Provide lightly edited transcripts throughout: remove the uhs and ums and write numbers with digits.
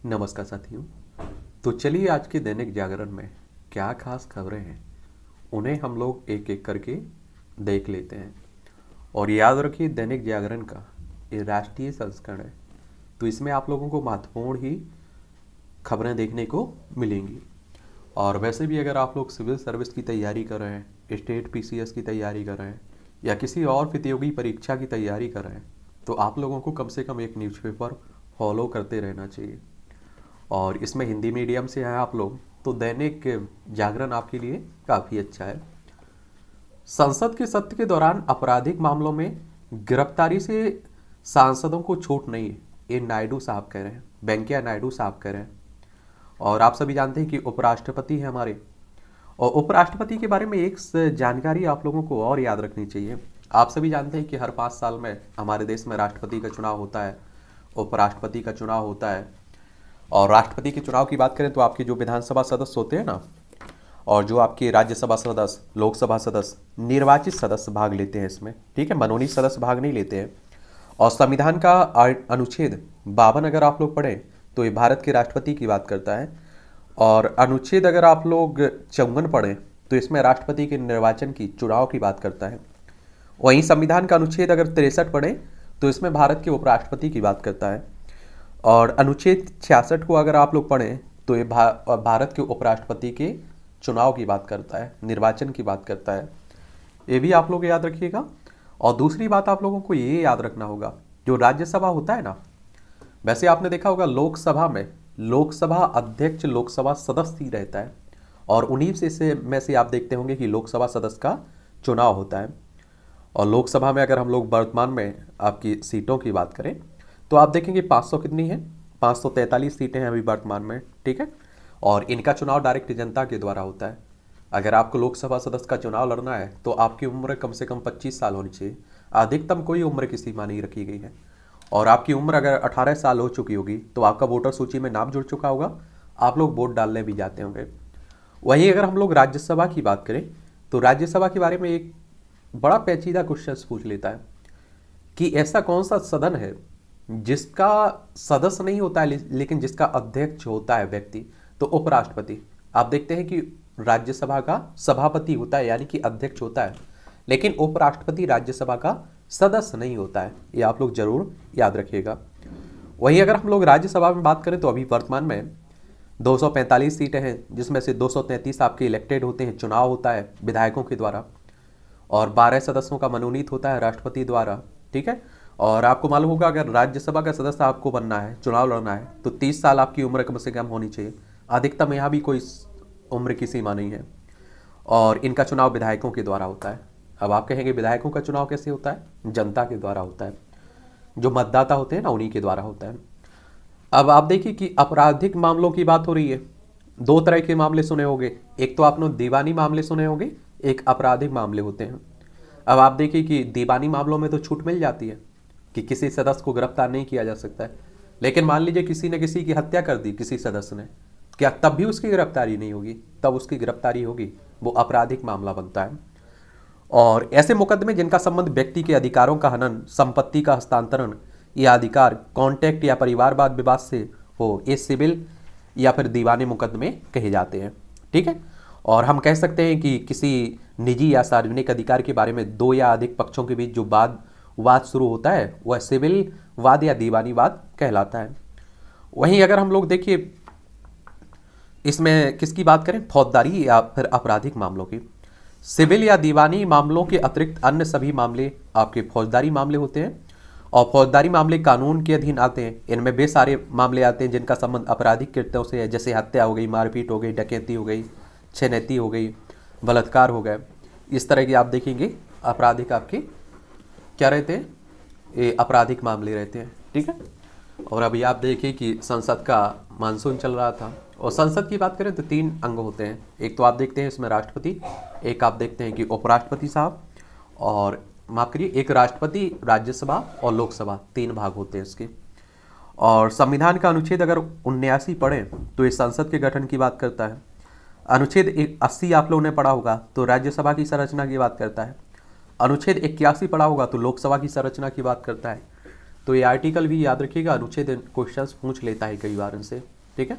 नमस्कार साथियों। तो चलिए आज के दैनिक जागरण में क्या खास खबरें हैं उन्हें हम लोग एक एक करके देख लेते हैं। और याद रखिए दैनिक जागरण का ये राष्ट्रीय संस्करण है, तो इसमें आप लोगों को महत्वपूर्ण ही खबरें देखने को मिलेंगी। और वैसे भी अगर आप लोग सिविल सर्विस की तैयारी कर रहे हैं, स्टेट पीसीएस की तैयारी कर रहे हैं या किसी और प्रतियोगी परीक्षा की तैयारी कर रहे हैं, तो आप लोगों को कम से कम एक न्यूज़पेपर फॉलो करते रहना चाहिए। और इसमें हिंदी मीडियम से हैं आप लोग तो दैनिक जागरण आपके लिए काफ़ी अच्छा है। संसद के सत्र के दौरान आपराधिक मामलों में गिरफ्तारी से सांसदों को छूट नहीं है, ये नायडू साहब कह रहे हैं, वेंकैया नायडू साहब कह रहे हैं। और आप सभी जानते हैं कि उपराष्ट्रपति हैं हमारे, और उपराष्ट्रपति के बारे में एक जानकारी आप लोगों को और याद रखनी चाहिए। आप सभी जानते हैं कि हर 5 साल में हमारे देश में राष्ट्रपति का चुनाव होता है, उपराष्ट्रपति का चुनाव होता है। और राष्ट्रपति के चुनाव की बात करें तो आपके जो विधानसभा सदस्य होते हैं ना, और जो आपके राज्यसभा सदस्य, लोकसभा सदस्य, निर्वाचित सदस्य भाग लेते हैं इसमें, ठीक है, मनोनीत सदस्य भाग नहीं लेते हैं। और संविधान का अनुच्छेद 52 अगर आप लोग पढ़ें तो ये भारत के राष्ट्रपति की बात करता है। और अनुच्छेद अगर आप लोग 54 पढ़ें तो इसमें राष्ट्रपति के निर्वाचन की, चुनाव की बात करता है। वहीं संविधान का अनुच्छेद अगर 63 पढ़ें तो इसमें भारत के उपराष्ट्रपति की बात करता है। और अनुच्छेद 66 को अगर आप लोग पढ़ें तो ये भारत के उपराष्ट्रपति के चुनाव की बात करता है, निर्वाचन की बात करता है। ये भी आप लोग याद रखिएगा। और दूसरी बात आप लोगों को ये याद रखना होगा, जो राज्यसभा होता है ना, वैसे आपने देखा होगा लोकसभा में लोकसभा अध्यक्ष लोकसभा सदस्य ही रहता है, और उन्हीं में से आप देखते होंगे कि लोकसभा सदस्य का चुनाव होता है। और लोकसभा में अगर हम लोग वर्तमान में आपकी सीटों की बात करें तो आप देखेंगे 500 कितनी है, 543 सीटें हैं अभी वर्तमान में, ठीक है। और इनका चुनाव डायरेक्ट जनता के द्वारा होता है। अगर आपको लोकसभा सदस्य का चुनाव लड़ना है तो आपकी उम्र कम से कम 25 साल होनी चाहिए, अधिकतम कोई उम्र की सीमा नहीं रखी गई है। और आपकी उम्र अगर 18 साल हो चुकी होगी तो आपका वोटर सूची में नाम जुड़ चुका होगा, आप लोग वोट डालने भी जाते होंगे। वहीं अगर हम लोग राज्यसभा की बात करें तो राज्यसभा के बारे में एक बड़ा पेचीदा क्वेश्चन पूछ लेता है कि ऐसा कौन सा सदन है जिसका सदस्य नहीं होता है लेकिन जिसका अध्यक्ष होता है व्यक्ति, तो उपराष्ट्रपति। आप देखते हैं कि राज्यसभा का सभापति होता है यानी कि अध्यक्ष होता है, लेकिन उपराष्ट्रपति राज्यसभा का सदस्य नहीं होता है, ये आप लोग जरूर याद रखिएगा। वहीं अगर हम लोग राज्यसभा में बात करें तो अभी वर्तमान में 245 सीटें हैं, जिसमें से 233 आपके इलेक्टेड होते हैं, चुनाव होता है विधायकों के द्वारा, और 12 सदस्यों का मनोनीत होता है राष्ट्रपति द्वारा, ठीक है। और आपको मालूम होगा अगर राज्यसभा का सदस्य आपको बनना है, चुनाव लड़ना है, तो 30 साल आपकी उम्र कम से कम होनी चाहिए, अधिकतम यहाँ भी कोई उम्र की सीमा नहीं है। और इनका चुनाव विधायकों के द्वारा होता है। अब आप कहेंगे विधायकों का चुनाव कैसे होता है? जनता के द्वारा होता है, जो मतदाता होते हैं ना, उन्हीं के द्वारा होता है। अब आप देखिए कि आपराधिक मामलों की बात हो रही है, 2 तरह के मामले सुने होंगे, एक तो आपने दीवानी मामले सुने होंगे, एक आपराधिक मामले होते हैं। अब आप देखिए कि दीवानी मामलों में तो छूट मिल जाती है कि किसी सदस्य को गिरफ्तार नहीं किया जा सकता है, लेकिन मान लीजिए किसी ने किसी की हत्या कर दी किसी सदस्य ने, क्या तब भी उसकी गिरफ्तारी नहीं होगी? तब उसकी गिरफ्तारी होगी, वो आपराधिक मामला बनता है। और ऐसे मुकदमे जिनका संबंध व्यक्ति के अधिकारों का हनन, संपत्ति का हस्तांतरण या अधिकार, कॉन्टैक्ट या परिवारवाद विवाद से हो, ये सिविल या फिर दीवानी मुकदमे कहे जाते हैं, ठीक है। और हम कह सकते हैं कि किसी निजी या सार्वजनिक अधिकार के बारे में 2 या अधिक पक्षों के बीच जो वाद शुरू होता है वह सिविल वाद या दीवानी वाद कहलाता है। वहीं अगर हम लोग देखिए इसमें किसकी बात करें, फौजदारी या फिर आपराधिक मामलों की, सिविल या दीवानी मामलों के अतिरिक्त अन्य सभी मामले आपके फौजदारी मामले होते हैं। और फौजदारी मामले कानून के अधीन आते हैं। इनमें वे सारे मामले आते हैं जिनका संबंध आपराधिक कृत्यों से है, जैसे हत्या हो गई, मारपीट हो गई, डकैती हो गई, छेनैती हो गई, बलात्कार हो गए। इस तरह की आप देखेंगे आपराधिक आपके क्या रहते हैं, ये आपराधिक मामले रहते हैं, ठीक है। और अभी आप देखिए कि संसद का मानसून चल रहा था, और संसद की बात करें तो 3 अंग होते हैं। एक तो आप देखते हैं इसमें राष्ट्रपति, एक आप देखते हैं कि उपराष्ट्रपति साहब, और माफ करिए एक राष्ट्रपति, राज्यसभा और लोकसभा, 3 भाग होते हैं इसके। और संविधान का अनुच्छेद अगर 79 पढ़ें तो ये संसद के गठन की बात करता है। अनुच्छेद 80 आप लोगों ने पढ़ा होगा तो राज्यसभा की संरचना की बात करता है। अनुच्छेद 81 पढ़ा होगा तो लोकसभा की संरचना की बात करता है। तो ये आर्टिकल भी याद रखिएगा, अनुच्छेद क्वेश्चंस पूछ लेता है कई बार इनसे। ठीक है।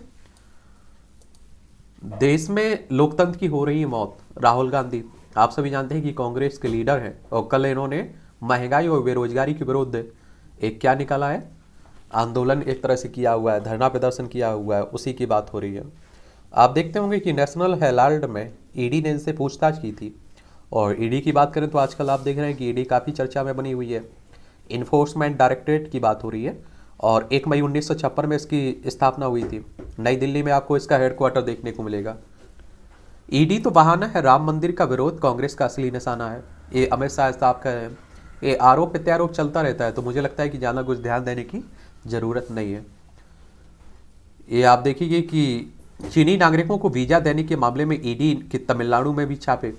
देश में लोकतंत्र की हो रही है मौत। राहुल गांधी आप सभी जानते हैं कि कांग्रेस के लीडर हैं और कल इन्होंने महंगाई और बेरोजगारी के विरुद्ध एक क्या निकाला है, आंदोलन एक तरह से किया हुआ है, धरना प्रदर्शन किया हुआ है, उसी की बात हो रही है। आप देखते होंगे कि नेशनल हेराल्ड में ईडी ने इनसे पूछताछ की थी। और ईडी की बात करें तो आजकल आप देख रहे हैं कि ईडी काफ़ी चर्चा में बनी हुई है। इन्फोर्समेंट डायरेक्टरेट की बात हो रही है और 1 मई 1956 में इसकी स्थापना हुई थी। नई दिल्ली में आपको इसका हेडक्वार्टर देखने को मिलेगा। ईडी तो बहाना है, राम मंदिर का विरोध कांग्रेस का असली निशाना है। ये अमित शाह साहब का है। ये आरोप प्रत्यारोप चलता रहता है, तो मुझे लगता है कि ज़्यादा कुछ ध्यान देने की ज़रूरत नहीं है। ये आप देखिए कि चीनी नागरिकों को वीज़ा देने के मामले में ईडी के तमिलनाडु में भी छापे।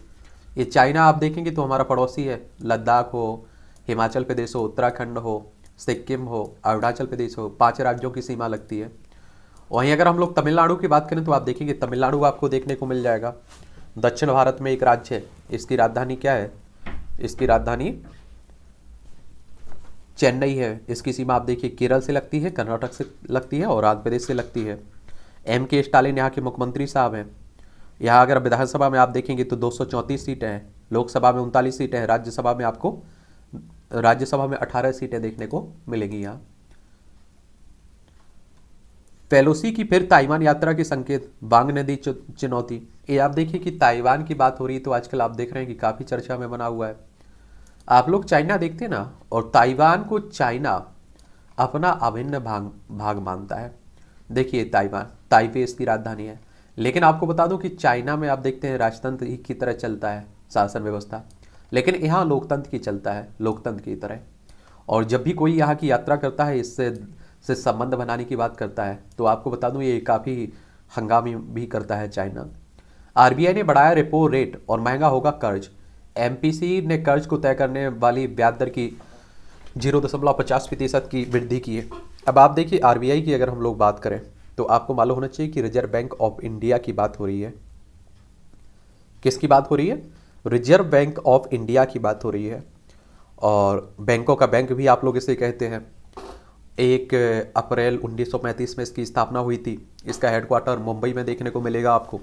ये चाइना आप देखेंगे तो हमारा पड़ोसी है। लद्दाख हो, हिमाचल प्रदेश हो, उत्तराखंड हो, सिक्किम हो, अरुणाचल प्रदेश हो, 5 राज्यों की सीमा लगती है। वहीं अगर हम लोग तमिलनाडु की बात करें तो आप देखेंगे तमिलनाडु आपको देखने को मिल जाएगा। दक्षिण भारत में एक राज्य है, इसकी राजधानी क्या है, इसकी राजधानी चेन्नई है। इसकी सीमा आप देखिए केरल से लगती है, कर्नाटक से लगती है और आंध्र प्रदेश से लगती है। M.K. स्टालिन यहाँ के मुख्यमंत्री साहब हैं। यहाँ अगर विधानसभा में आप देखेंगे तो 234 सीटें हैं, लोकसभा में 39 सीटें हैं, राज्यसभा में 18 सीटें देखने को मिलेगी। यहाँ पेलोसी की फिर ताइवान यात्रा के संकेत, बांग नदी चुनौती। ये आप देखिए कि ताइवान की बात हो रही है तो आजकल आप देख रहे हैं कि काफ़ी चर्चा में बना हुआ है। आप लोग चाइना देखते हैं ना, और ताइवान को चाइना अपना अभिन्न भाग मानता है। देखिए ताइवान, ताइपे इसकी राजधानी है। लेकिन आपको बता दूं कि चाइना में आप देखते हैं राजतंत्र ही की तरह चलता है शासन व्यवस्था, लेकिन यहाँ लोकतंत्र की चलता है, लोकतंत्र की तरह। और जब भी कोई यहाँ की यात्रा करता है, इससे संबंध बनाने की बात करता है, तो आपको बता दूं ये काफ़ी हंगामी भी करता है चाइना। आरबीआई ने बढ़ाया रेपो रेट और महंगा होगा कर्ज। एमपीसी ने कर्ज को तय करने वाली ब्याज दर की 0.50% की वृद्धि की है। अब आप देखिए आरबीआई की अगर हम लोग बात करें तो आपको मालूम होना चाहिए कि रिजर्व बैंक ऑफ इंडिया की बात हो रही है। किसकी बात हो रही है? रिजर्व बैंक ऑफ इंडिया की बात हो रही है। और बैंकों का बैंक भी आप लोग इसे कहते हैं। 1 अप्रैल 1935 में इसकी स्थापना हुई थी। इसका हेडक्वार्टर मुंबई में देखने को मिलेगा आपको।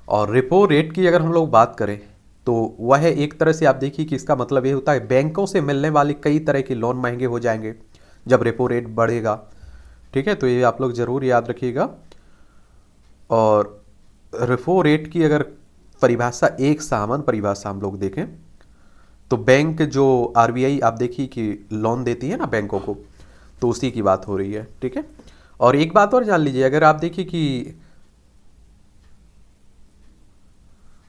और रेपो रेट की अगर हम लोग बात करें तो वह एक तरह से आप देखिए कि इसका मतलब ये होता है बैंकों से मिलने वाले कई तरह के लोन महंगे हो जाएंगे जब रेपो रेट बढ़ेगा। ठीक है, तो ये आप लोग ज़रूर याद रखिएगा। और रेपो रेट की अगर परिभाषा, एक सामान्य परिभाषा हम लोग देखें तो बैंक जो आरबीआई आप देखिए कि लोन देती है ना बैंकों को, तो उसी की बात हो रही है। ठीक है, और एक बात और जान लीजिए, अगर आप देखिए कि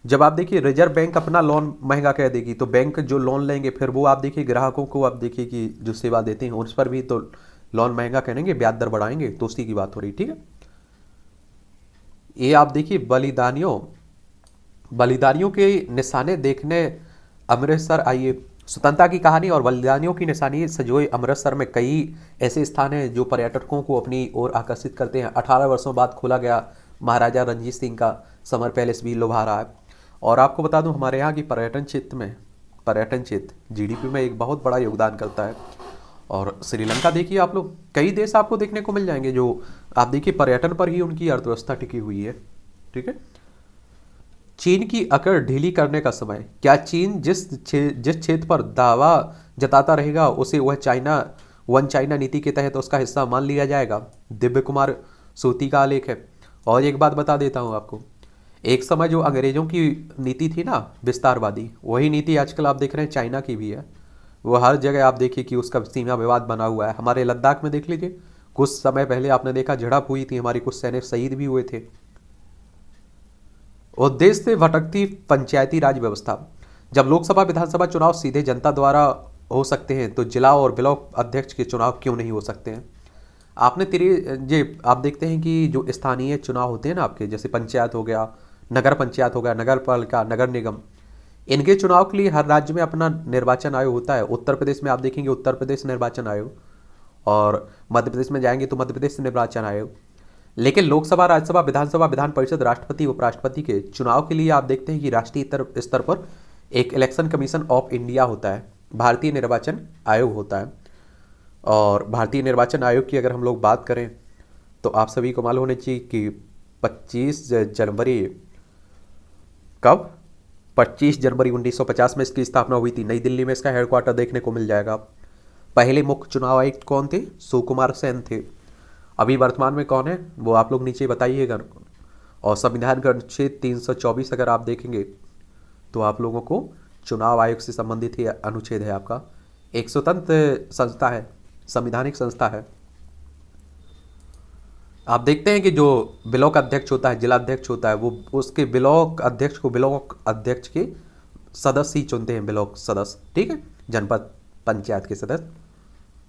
जब आप देखिए रिजर्व बैंक अपना लोन महंगा कह देगी तो बैंक जो लोन लेंगे फिर वो आप देखिए ग्राहकों को आप देखिए कि जो सेवा देते हैं उस पर भी तो लोन महंगा करेंगे, ब्याज दर बढ़ाएंगे, तो उसी की बात हो रही। ठीक है, ये आप देखिए बलिदानियों के निशाने देखने अमृतसर आइए। स्वतंत्रता की कहानी और बलिदानियों की निशानी सजोए अमृतसर में कई ऐसे स्थान हैं जो पर्यटकों को अपनी ओर आकर्षित करते हैं। 18 वर्षों बाद खोला गया महाराजा रणजीत सिंह का समर पैलेस भी लुभा रहा है। और आपको बता दूं हमारे यहाँ की पर्यटन क्षेत्र जीडीपी में एक बहुत बड़ा योगदान करता है। और श्रीलंका देखिए आप लोग, कई देश आपको देखने को मिल जाएंगे जो आप देखिए पर्यटन पर ही उनकी अर्थव्यवस्था टिकी हुई है। ठीक है, चीन की अकड़ ढीली करने का समय। क्या चीन जिस क्षेत्र पर दावा जताता रहेगा उसे वह वन चाइना नीति के तहत उसका हिस्सा मान लिया जाएगा? दिव्य कुमार सूती का आलेख है। और एक बात बता देता हूँ आपको, एक समय जो अंग्रेजों की नीति थी ना विस्तारवादी, वही नीति आजकल आप देख रहे हैं चाइना की भी है। वो हर जगह आप देखिए कि उसका सीमा विवाद बना हुआ है। हमारे लद्दाख में देख लीजिए, कुछ समय पहले आपने देखा झड़प हुई थी, हमारे कुछ सैनिक शहीद भी हुए थे। उद्देश्य से भटकती पंचायती राज व्यवस्था। जब लोकसभा विधानसभा चुनाव सीधे जनता द्वारा हो सकते हैं तो जिला और ब्लॉक अध्यक्ष के चुनाव क्यों नहीं हो सकते हैं? आप देखते हैं कि जो स्थानीय चुनाव होते हैं ना आपके, जैसे पंचायत हो गया, नगर पंचायत हो गया, नगर पालिका, नगर निगम, इनके चुनाव के लिए हर राज्य में अपना निर्वाचन आयोग होता है। उत्तर प्रदेश में आप देखेंगे उत्तर प्रदेश निर्वाचन आयोग, और मध्य प्रदेश में जाएंगे तो मध्य प्रदेश निर्वाचन आयोग। लेकिन लोकसभा, राज्यसभा, विधानसभा, विधान परिषद, राष्ट्रपति, उपराष्ट्रपति के चुनाव के लिए आप देखते हैं कि राष्ट्रीय स्तर पर एक इलेक्शन कमीशन ऑफ इंडिया होता है, भारतीय निर्वाचन आयोग होता है। और भारतीय निर्वाचन आयोग की अगर हम लोग बात करें तो आप सभी को मालूम होना चाहिए कि 25 जनवरी कब 25 जनवरी 1950 में इसकी स्थापना हुई थी। नई दिल्ली में इसका हेडक्वार्टर देखने को मिल जाएगा। पहले मुख्य चुनाव आयुक्त कौन थे? सुकुमार सेन थे। अभी वर्तमान में कौन है वो आप लोग नीचे बताइएगा। और संविधान का अनुच्छेद 324 अगर आप देखेंगे तो आप लोगों को चुनाव आयोग से संबंधित ही अनुच्छेद है आपका। एक स्वतंत्र संस्था है, संवैधानिक संस्था है। आप देखते हैं कि जो ब्लॉक अध्यक्ष होता है, जिला अध्यक्ष होता है, वो उसके ब्लॉक अध्यक्ष को ब्लॉक अध्यक्ष के सदस्य ही चुनते हैं, ब्लॉक सदस्य, ठीक है, जनपद पंचायत के सदस्य।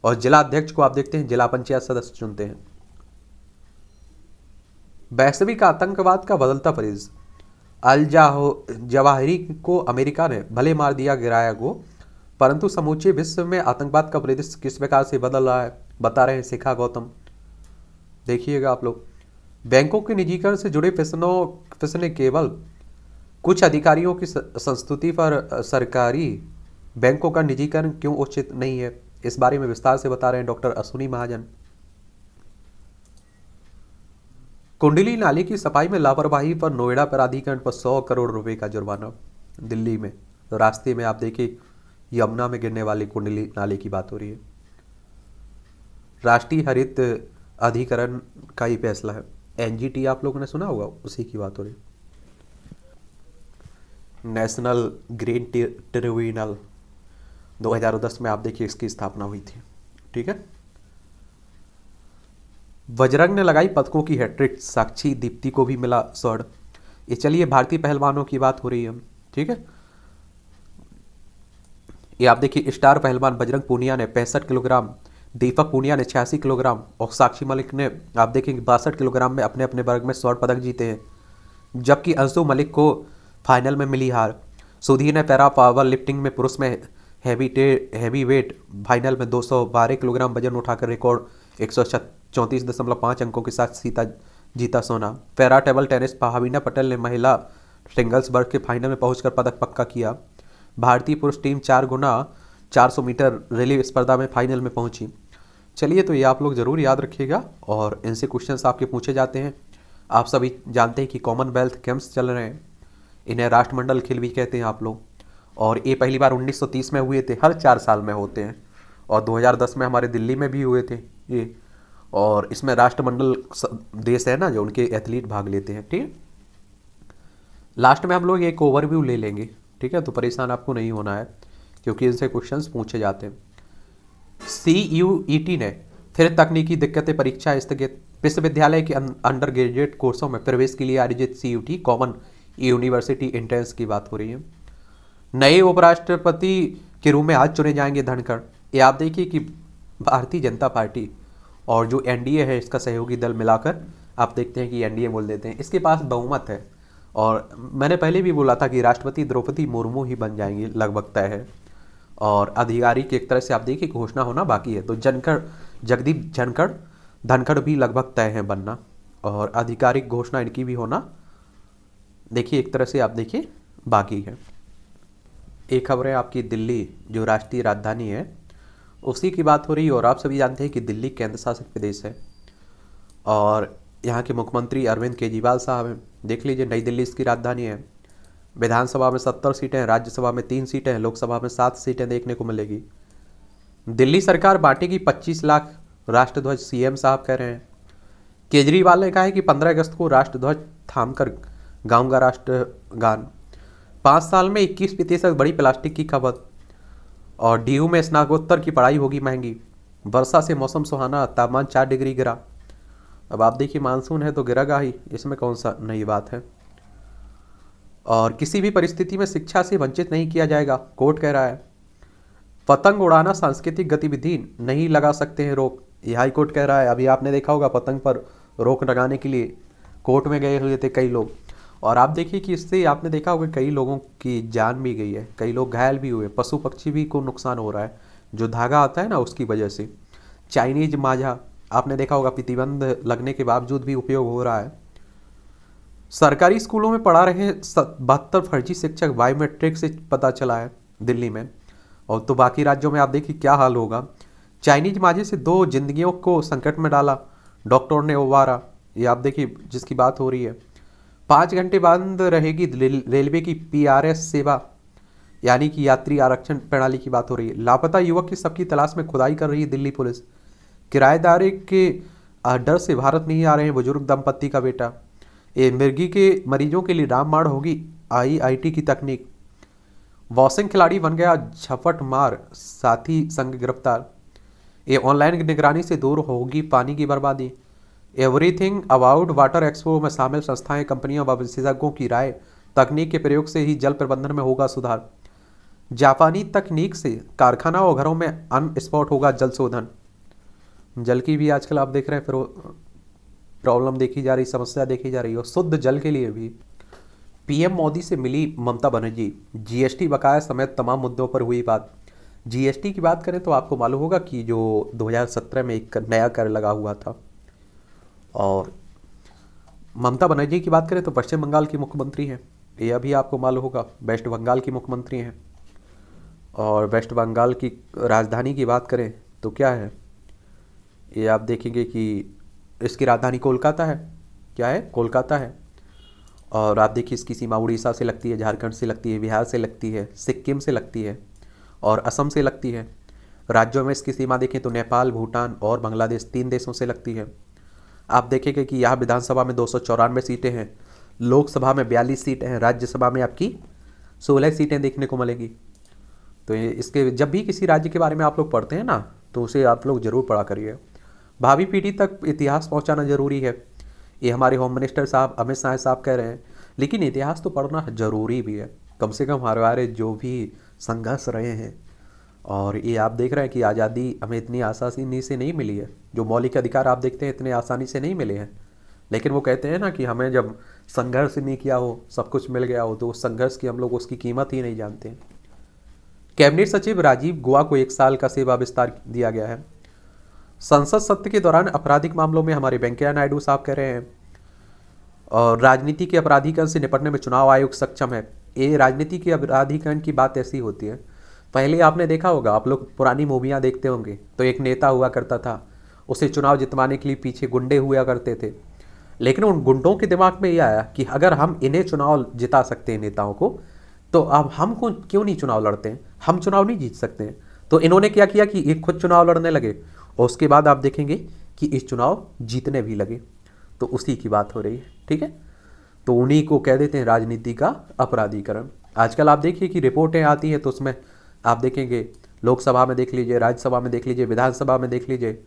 और जिला अध्यक्ष को आप देखते हैं जिला पंचायत सदस्य चुनते हैं। वैश्विक आतंकवाद का बदलता परिदृश्य। अल जवाहिरी को अमेरिका ने भले मार दिया, गिराया गो, परंतु समूचे विश्व में आतंकवाद का परिदृश्य किस प्रकार से बदल रहा है बता रहे हैं शिखा गौतम। देखिएगा आप लोग। बैंकों के निजीकरण से जुड़े प्रश्न केवल कुछ अधिकारियों की संस्तुति पर सरकारी बैंकों का निजीकरण क्यों उचित नहीं है, इस बारे में विस्तार से बता रहे हैं डॉक्टर अश्विनी महाजन। कुंडली नाले की सफाई में लापरवाही पर नोएडा प्राधिकरण पर 100 करोड़ रुपए का जुर्माना। दिल्ली में तो रास्ते में आप देखिए यमुना में गिरने वाली कुंडली नाले की बात हो रही है। राष्ट्रीय हरित अधिकरण का ही फैसला है, एनजीटी आप लोगों ने सुना होगा, उसी की बात हो रही है। नेशनल ग्रीन ट्रिब्यूनल 2010 में आप देखिए इसकी स्थापना हुई थी, ठीक है। बजरंग ने लगाई पदकों की हैट्रिक, साक्षी दीप्ति को भी मिला स्वर्ण। ये चलिए भारतीय पहलवानों की बात हो रही है, ठीक है। ये आप देखिए स्टार पहलवान बजरंग पूनिया ने 65 किलोग्राम, दीपक पूनिया ने 86 किलोग्राम और साक्षी मलिक ने आप देखेंगे 62 किलोग्राम में अपने अपने वर्ग में स्वर्ण पदक जीते हैं। जबकि अंशु मलिक को फाइनल में मिली हार। सुधीर ने पैरा पावर लिफ्टिंग में पुरुष में हैवी वेट फाइनल में 212 किलोग्राम वजन उठाकर रिकॉर्ड 134.5 अंकों के साथ जीता सोना। Para table tennis Bhavina Patel ने महिला सिंगल्स वर्ग के फाइनल में पहुंचकर पदक पक्का किया। भारतीय पुरुष टीम 4x400 मीटर रिले स्पर्धा में फाइनल में पहुंची। चलिए तो ये आप लोग जरूर याद रखिएगा और इनसे क्वेश्चंस आपके पूछे जाते हैं। आप सभी जानते हैं कि कॉमनवेल्थ गेम्स चल रहे हैं, इन्हें राष्ट्रमंडल खेल भी कहते हैं आप लोग। और ये पहली बार 1930 में हुए थे, हर 4 साल में होते हैं। और 2010 में हमारे दिल्ली में भी हुए थे ये। और इसमें राष्ट्रमंडल देश है ना जो उनके एथलीट भाग लेते हैं, ठीक है। लास्ट में हम लोग एक ओवरव्यू ले लेंगे, ठीक है, तो परेशान आपको नहीं होना है क्योंकि इनसे क्वेश्चंस पूछे जाते हैं। CUET ने फिर तकनीकी दिक्कतें परीक्षा स्थगित। विश्वविद्यालय के अंडर ग्रेजुएट कोर्सों में प्रवेश के लिए आयोजित CUT कॉमन यूनिवर्सिटी एंट्रेंस की बात हो रही है। नए उपराष्ट्रपति के रूप में आज चुने जाएंगे धनखड़। ये आप देखिए कि भारतीय जनता पार्टी और जो NDA है इसका सहयोगी दल मिलाकर आप देखते हैं कि NDA बोल देते हैं, इसके पास बहुमत है। और मैंने पहले भी बोला था कि राष्ट्रपति द्रौपदी मुर्मू ही बन जाएंगी, लगभग तय है। और आधिकारिक एक तरह से आप देखिए घोषणा होना बाकी है, तो जगदीप धनखड़ भी लगभग तय है बनना, और आधिकारिक घोषणा इनकी भी होना देखिए एक तरह से आप देखिए बाकी है। एक खबर है आपकी दिल्ली जो राष्ट्रीय राजधानी है उसी की बात हो रही है। और आप सभी जानते हैं कि दिल्ली केंद्र शासित प्रदेश है और यहाँ के मुख्यमंत्री अरविंद केजरीवाल साहब हैं। देख लीजिए नई दिल्ली इसकी राजधानी है। विधानसभा में 70 सीटें हैं, राज्यसभा में 3 सीटें हैं, लोकसभा में 7 सीटें देखने को मिलेगी। दिल्ली सरकार बांटेगी 25 लाख राष्ट्रध्वज, CM साहब कह रहे हैं। केजरीवाल ने कहा है कि 15 अगस्त को राष्ट्रध्वज थामकर गाऊंगा राष्ट्रगान। 5 साल में 21% बड़ी प्लास्टिक की खपत। और DU में स्नातकोत्तर की पढ़ाई होगी महंगी। वर्षा से मौसम सुहाना, तापमान 4 डिग्री गिरा। अब आप देखिए मानसून है तो गिरेगा ही, इसमें कौन सा नई बात है। और किसी भी परिस्थिति में शिक्षा से वंचित नहीं किया जाएगा, कोर्ट कह रहा है। पतंग उड़ाना सांस्कृतिक गतिविधि नहीं लगा सकते हैं रोक, यह हाई कोर्ट कह रहा है। अभी आपने देखा होगा पतंग पर रोक लगाने के लिए कोर्ट में गए हुए थे कई लोग। और आप देखिए कि इससे आपने देखा होगा कई लोगों की जान भी गई है, कई लोग घायल भी हुए, पशु पक्षी भी को नुकसान हो रहा है जो धागा आता है ना उसकी वजह से। चाइनीज मांझा आपने देखा होगा प्रतिबंध लगने के बावजूद भी उपयोग हो रहा है। सरकारी स्कूलों में पढ़ा रहे 72 फर्जी शिक्षक, बायोमेट्रिक से पता चला है दिल्ली में। और तो बाकी राज्यों में आप देखिए क्या हाल होगा। चाइनीज मांझे से 2 जिंदगियों को संकट में डाला। डॉक्टर ने उबारा, ये आप देखिए जिसकी बात हो रही है। 5 घंटे बंद रहेगी रेलवे की PRS सेवा, यानी कि यात्री आरक्षण प्रणाली की बात हो रही है। लापता युवक की सबकी तलाश में खुदाई कर रही है दिल्ली पुलिस। किराएदारी के डर से भारत नहीं आ रहे हैं बुजुर्ग दंपत्ति का बेटा। ये मिर्गी के मरीजों के लिए रामबाण होगी IIT की तकनीक। बॉक्सिंग खिलाड़ी बन गया झपट मार, साथी संग गिरफ्तार। ये ऑनलाइन निगरानी से दूर होगी पानी की बर्बादी। एवरीथिंग अबाउट वाटर एक्सपो में शामिल संस्थाएं, कंपनियों व विशेषज्ञों की राय, तकनीक के प्रयोग से ही जल प्रबंधन में होगा सुधार। जापानी तकनीक से कारखाना और घरों में अनस्पॉट होगा जल शोधन। जल की भी आजकल आप देख रहे हैं प्रॉब्लम देखी जा रही, समस्या देखी जा रही है। और शुद्ध जल के लिए भी PM मोदी से मिली ममता बनर्जी। GST बकाया समेत तमाम मुद्दों पर हुई बात। GST की बात करें तो आपको मालूम होगा कि जो 2017 में एक नया कर लगा हुआ था। और ममता बनर्जी की बात करें तो पश्चिम बंगाल की मुख्यमंत्री हैं, ये अभी आपको मालूम होगा। वेस्ट बंगाल की मुख्यमंत्री हैं। और वेस्ट बंगाल की राजधानी की बात करें तो क्या है, ये आप देखेंगे कि इसकी राजधानी कोलकाता है। क्या है? कोलकाता है। और आप देखिए इसकी सीमा उड़ीसा से लगती है, झारखंड से लगती है, बिहार से लगती है, सिक्किम से लगती है और असम से लगती है। राज्यों में इसकी सीमा देखें तो नेपाल, भूटान और बांग्लादेश 3 देशों से लगती है। आप देखेंगे कि यहाँ विधानसभा में 294 सीटें हैं, लोकसभा में 42 सीटें हैं, राज्यसभा में आपकी 16 सीटें देखने को मिलेंगी। तो इसके जब भी किसी राज्य के बारे में आप लोग पढ़ते हैं ना, तो उसे आप लोग जरूर पढ़ा करिए। भावी पीढ़ी तक इतिहास पहुंचाना जरूरी है, ये हमारे होम मिनिस्टर साहब अमित शाह साहब कह रहे हैं। लेकिन इतिहास तो पढ़ना जरूरी भी है, कम से कम हमारे जो भी संघर्ष रहे हैं। और ये आप देख रहे हैं कि आज़ादी हमें इतनी आसानी से नहीं मिली है, जो मौलिक अधिकार आप देखते हैं इतने आसानी से नहीं मिले हैं। लेकिन वो कहते हैं ना कि हमें जब संघर्ष नहीं किया हो, सब कुछ मिल गया हो, तो उस संघर्ष की हम लोग उसकी कीमत ही नहीं जानते हैं। कैबिनेट सचिव राजीव गुहा को 1 साल का सेवा विस्तार दिया गया है। संसद सत्र के दौरान आपराधिक मामलों में हमारे वेंकैया नायडू साहब कह रहे हैं और राजनीति के अपराधीकरण से निपटने में चुनाव आयोग सक्षम है। ये राजनीति के अपराधीकरण की बात ऐसी होती है। पहले आपने देखा होगा, आप लोग पुरानी मूवियाँ देखते होंगे, तो एक नेता हुआ करता था, उसे चुनाव जितवाने के लिए पीछे गुंडे हुआ करते थे। लेकिन उन गुंडों के दिमाग में ये आया कि अगर हम इन्हें चुनाव जिता सकते हैं नेताओं को, तो अब हम क्यों नहीं चुनाव लड़ते हैं, हम चुनाव नहीं जीत सकते हैं। तो इन्होंने क्या किया कि ये खुद चुनाव लड़ने लगे और उसके बाद आप देखेंगे कि इस चुनाव जीतने भी लगे। तो उसी की बात हो रही है, ठीक है। तो उन्हीं को कह देते हैं राजनीति का अपराधीकरण। आजकल आप देखिए कि रिपोर्टें आती हैं तो उसमें आप देखेंगे, लोकसभा में देख लीजिए, राज्यसभा में देख लीजिए, विधानसभा में देख लीजिए,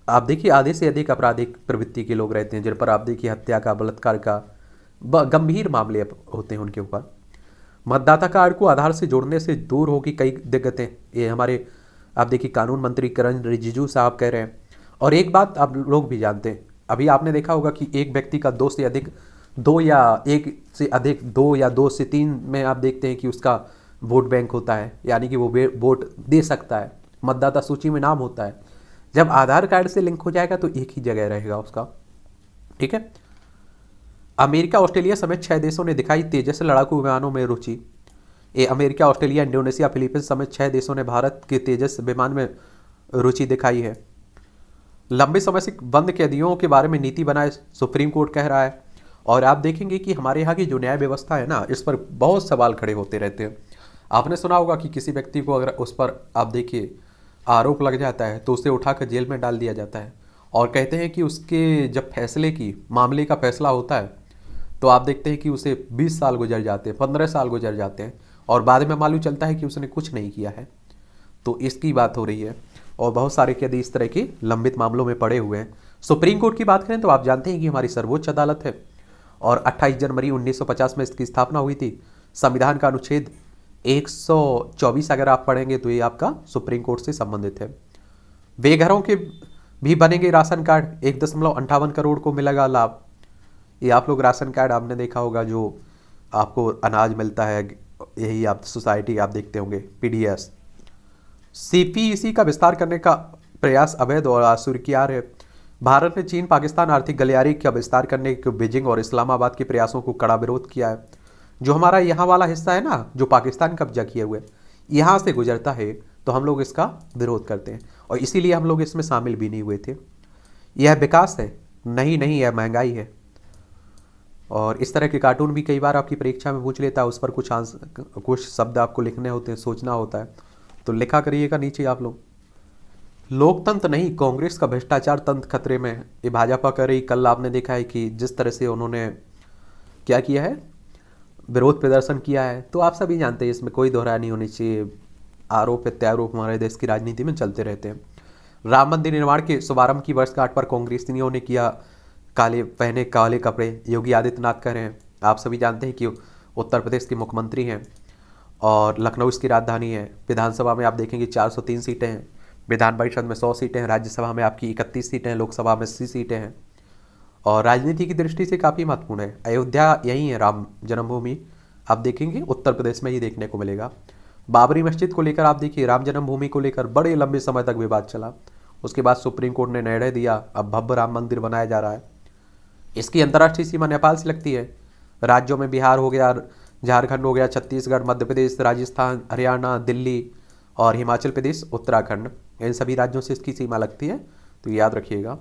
आप देखिए आधे से अधिक आपराधिक प्रवृत्ति के लोग रहते हैं, जिन पर आप देखिए हत्या का, बलात्कार का गंभीर मामले होते हैं उनके ऊपर। मतदाता कार्ड को आधार से जोड़ने से दूर होगी कई दिक्कतें, ये हमारे आप देखिए कानून मंत्री किरण रिजिजू साहब कह रहे हैं। और एक बात आप लोग भी जानते हैं, अभी आपने देखा होगा कि एक व्यक्ति का 2 या 2 से 3 में आप देखते हैं कि उसका वोट बैंक होता है, यानी कि वो वोट दे सकता है, मतदाता सूची में नाम होता है। जब आधार कार्ड से लिंक हो जाएगा तो एक ही जगह रहेगा उसका, ठीक है। अमेरिका, ऑस्ट्रेलिया समेत 6 देशों ने दिखाई तेजस लड़ाकू विमानों में रुचि। ये अमेरिका, ऑस्ट्रेलिया, इंडोनेशिया, फिलीपींस समेत 6 देशों ने भारत के तेजस विमान में रुचि दिखाई है। लंबे समय से बंद कैदियों के बारे में नीति बनाए सुप्रीम कोर्ट कह रहा है। और आप देखेंगे कि हमारे यहाँ की जो न्याय व्यवस्था है ना, इस पर बहुत सवाल खड़े होते रहते हैं। आपने सुना होगा कि किसी व्यक्ति को अगर उस पर आप देखिए आरोप लग जाता है तो उसे उठाकर जेल में डाल दिया जाता है। और कहते हैं कि उसके जब मामले का फैसला होता है तो आप देखते हैं कि उसे 20 साल गुजर जाते हैं, 15 साल गुजर जाते हैं और बाद में मालूम चलता है कि उसने कुछ नहीं किया है। तो इसकी बात हो रही है। और बहुत सारे कैदी इस तरह के लंबित मामलों में पड़े हुए हैं। सुप्रीम कोर्ट की बात करें तो आप जानते हैं कि हमारी सर्वोच्च अदालत है और 28 जनवरी 1950 में इसकी स्थापना हुई थी। संविधान का अनुच्छेद 124 अगर आप पढ़ेंगे तो ये आपका सुप्रीम कोर्ट से संबंधित है। बेघरों के भी बनेंगे राशन कार्ड, 1.58 करोड़ को मिलेगा लाभ। ये आप लोग राशन कार्ड आपने देखा होगा, जो आपको अनाज मिलता है, यही आप सोसाइटी आप देखते होंगे, PDS। CPEC का विस्तार करने का प्रयास अवैध और अस्वीकार है। भारत ने चीन पाकिस्तान आर्थिक गलियारे का विस्तार करने के बीजिंग और इस्लामाबाद के प्रयासों को कड़ा विरोध किया है। जो हमारा यहाँ वाला हिस्सा है ना, जो पाकिस्तान कब्जा किए हुए, यहाँ से गुजरता है तो हम लोग इसका विरोध करते हैं और इसीलिए हम लोग इसमें शामिल भी नहीं हुए थे। यह विकास है? नहीं नहीं, यह महंगाई है। और इस तरह के कार्टून भी कई बार आपकी परीक्षा में पूछ लेता है, उस पर कुछ आंसर, कुछ शब्द आपको लिखने होते हैं, सोचना होता है, तो लिखा करिएगा नीचे आप लोग। लोकतंत्र नहीं, कांग्रेस का भ्रष्टाचार तंत्र खतरे में है, ये भाजपा कर रही। कल आपने देखा है कि जिस तरह से उन्होंने क्या किया है, विरोध प्रदर्शन किया है, तो आप सभी जानते हैं, इसमें कोई दोहराया नहीं होनी चाहिए। आरोप प्रत्यारोप हमारे देश की राजनीति में चलते रहते हैं। राम मंदिर निर्माण के शुभारंभ की वर्षगांठ पर कांग्रेसियों ने किया काले पहने काले कपड़े, योगी आदित्यनाथ कह रहे हैं। आप सभी जानते हैं कि उत्तर प्रदेश के मुख्यमंत्री हैं और लखनऊ इसकी राजधानी है। विधानसभा में आप देखेंगे 403 सीटें हैं, विधान परिषद में 100 सीटें हैं, राज्यसभा में आपकी 31 सीटें हैं, लोकसभा में 80 सीटें हैं। और राजनीति की दृष्टि से काफ़ी महत्वपूर्ण है। अयोध्या यही है, राम जन्मभूमि आप देखेंगे उत्तर प्रदेश में ही देखने को मिलेगा। बाबरी मस्जिद को लेकर आप देखिए, राम जन्मभूमि को लेकर बड़े लंबे समय तक विवाद चला, उसके बाद सुप्रीम कोर्ट ने निर्णय दिया, अब भव्य राम मंदिर बनाया जा रहा है। इसकी अंतर्राष्ट्रीय सीमा नेपाल से लगती है। राज्यों में बिहार हो गया, झारखंड हो गया, छत्तीसगढ़, मध्य प्रदेश, राजस्थान, हरियाणा, दिल्ली और हिमाचल प्रदेश, उत्तराखंड, इन सभी राज्यों से इसकी सीमा लगती है, तो याद रखिएगा।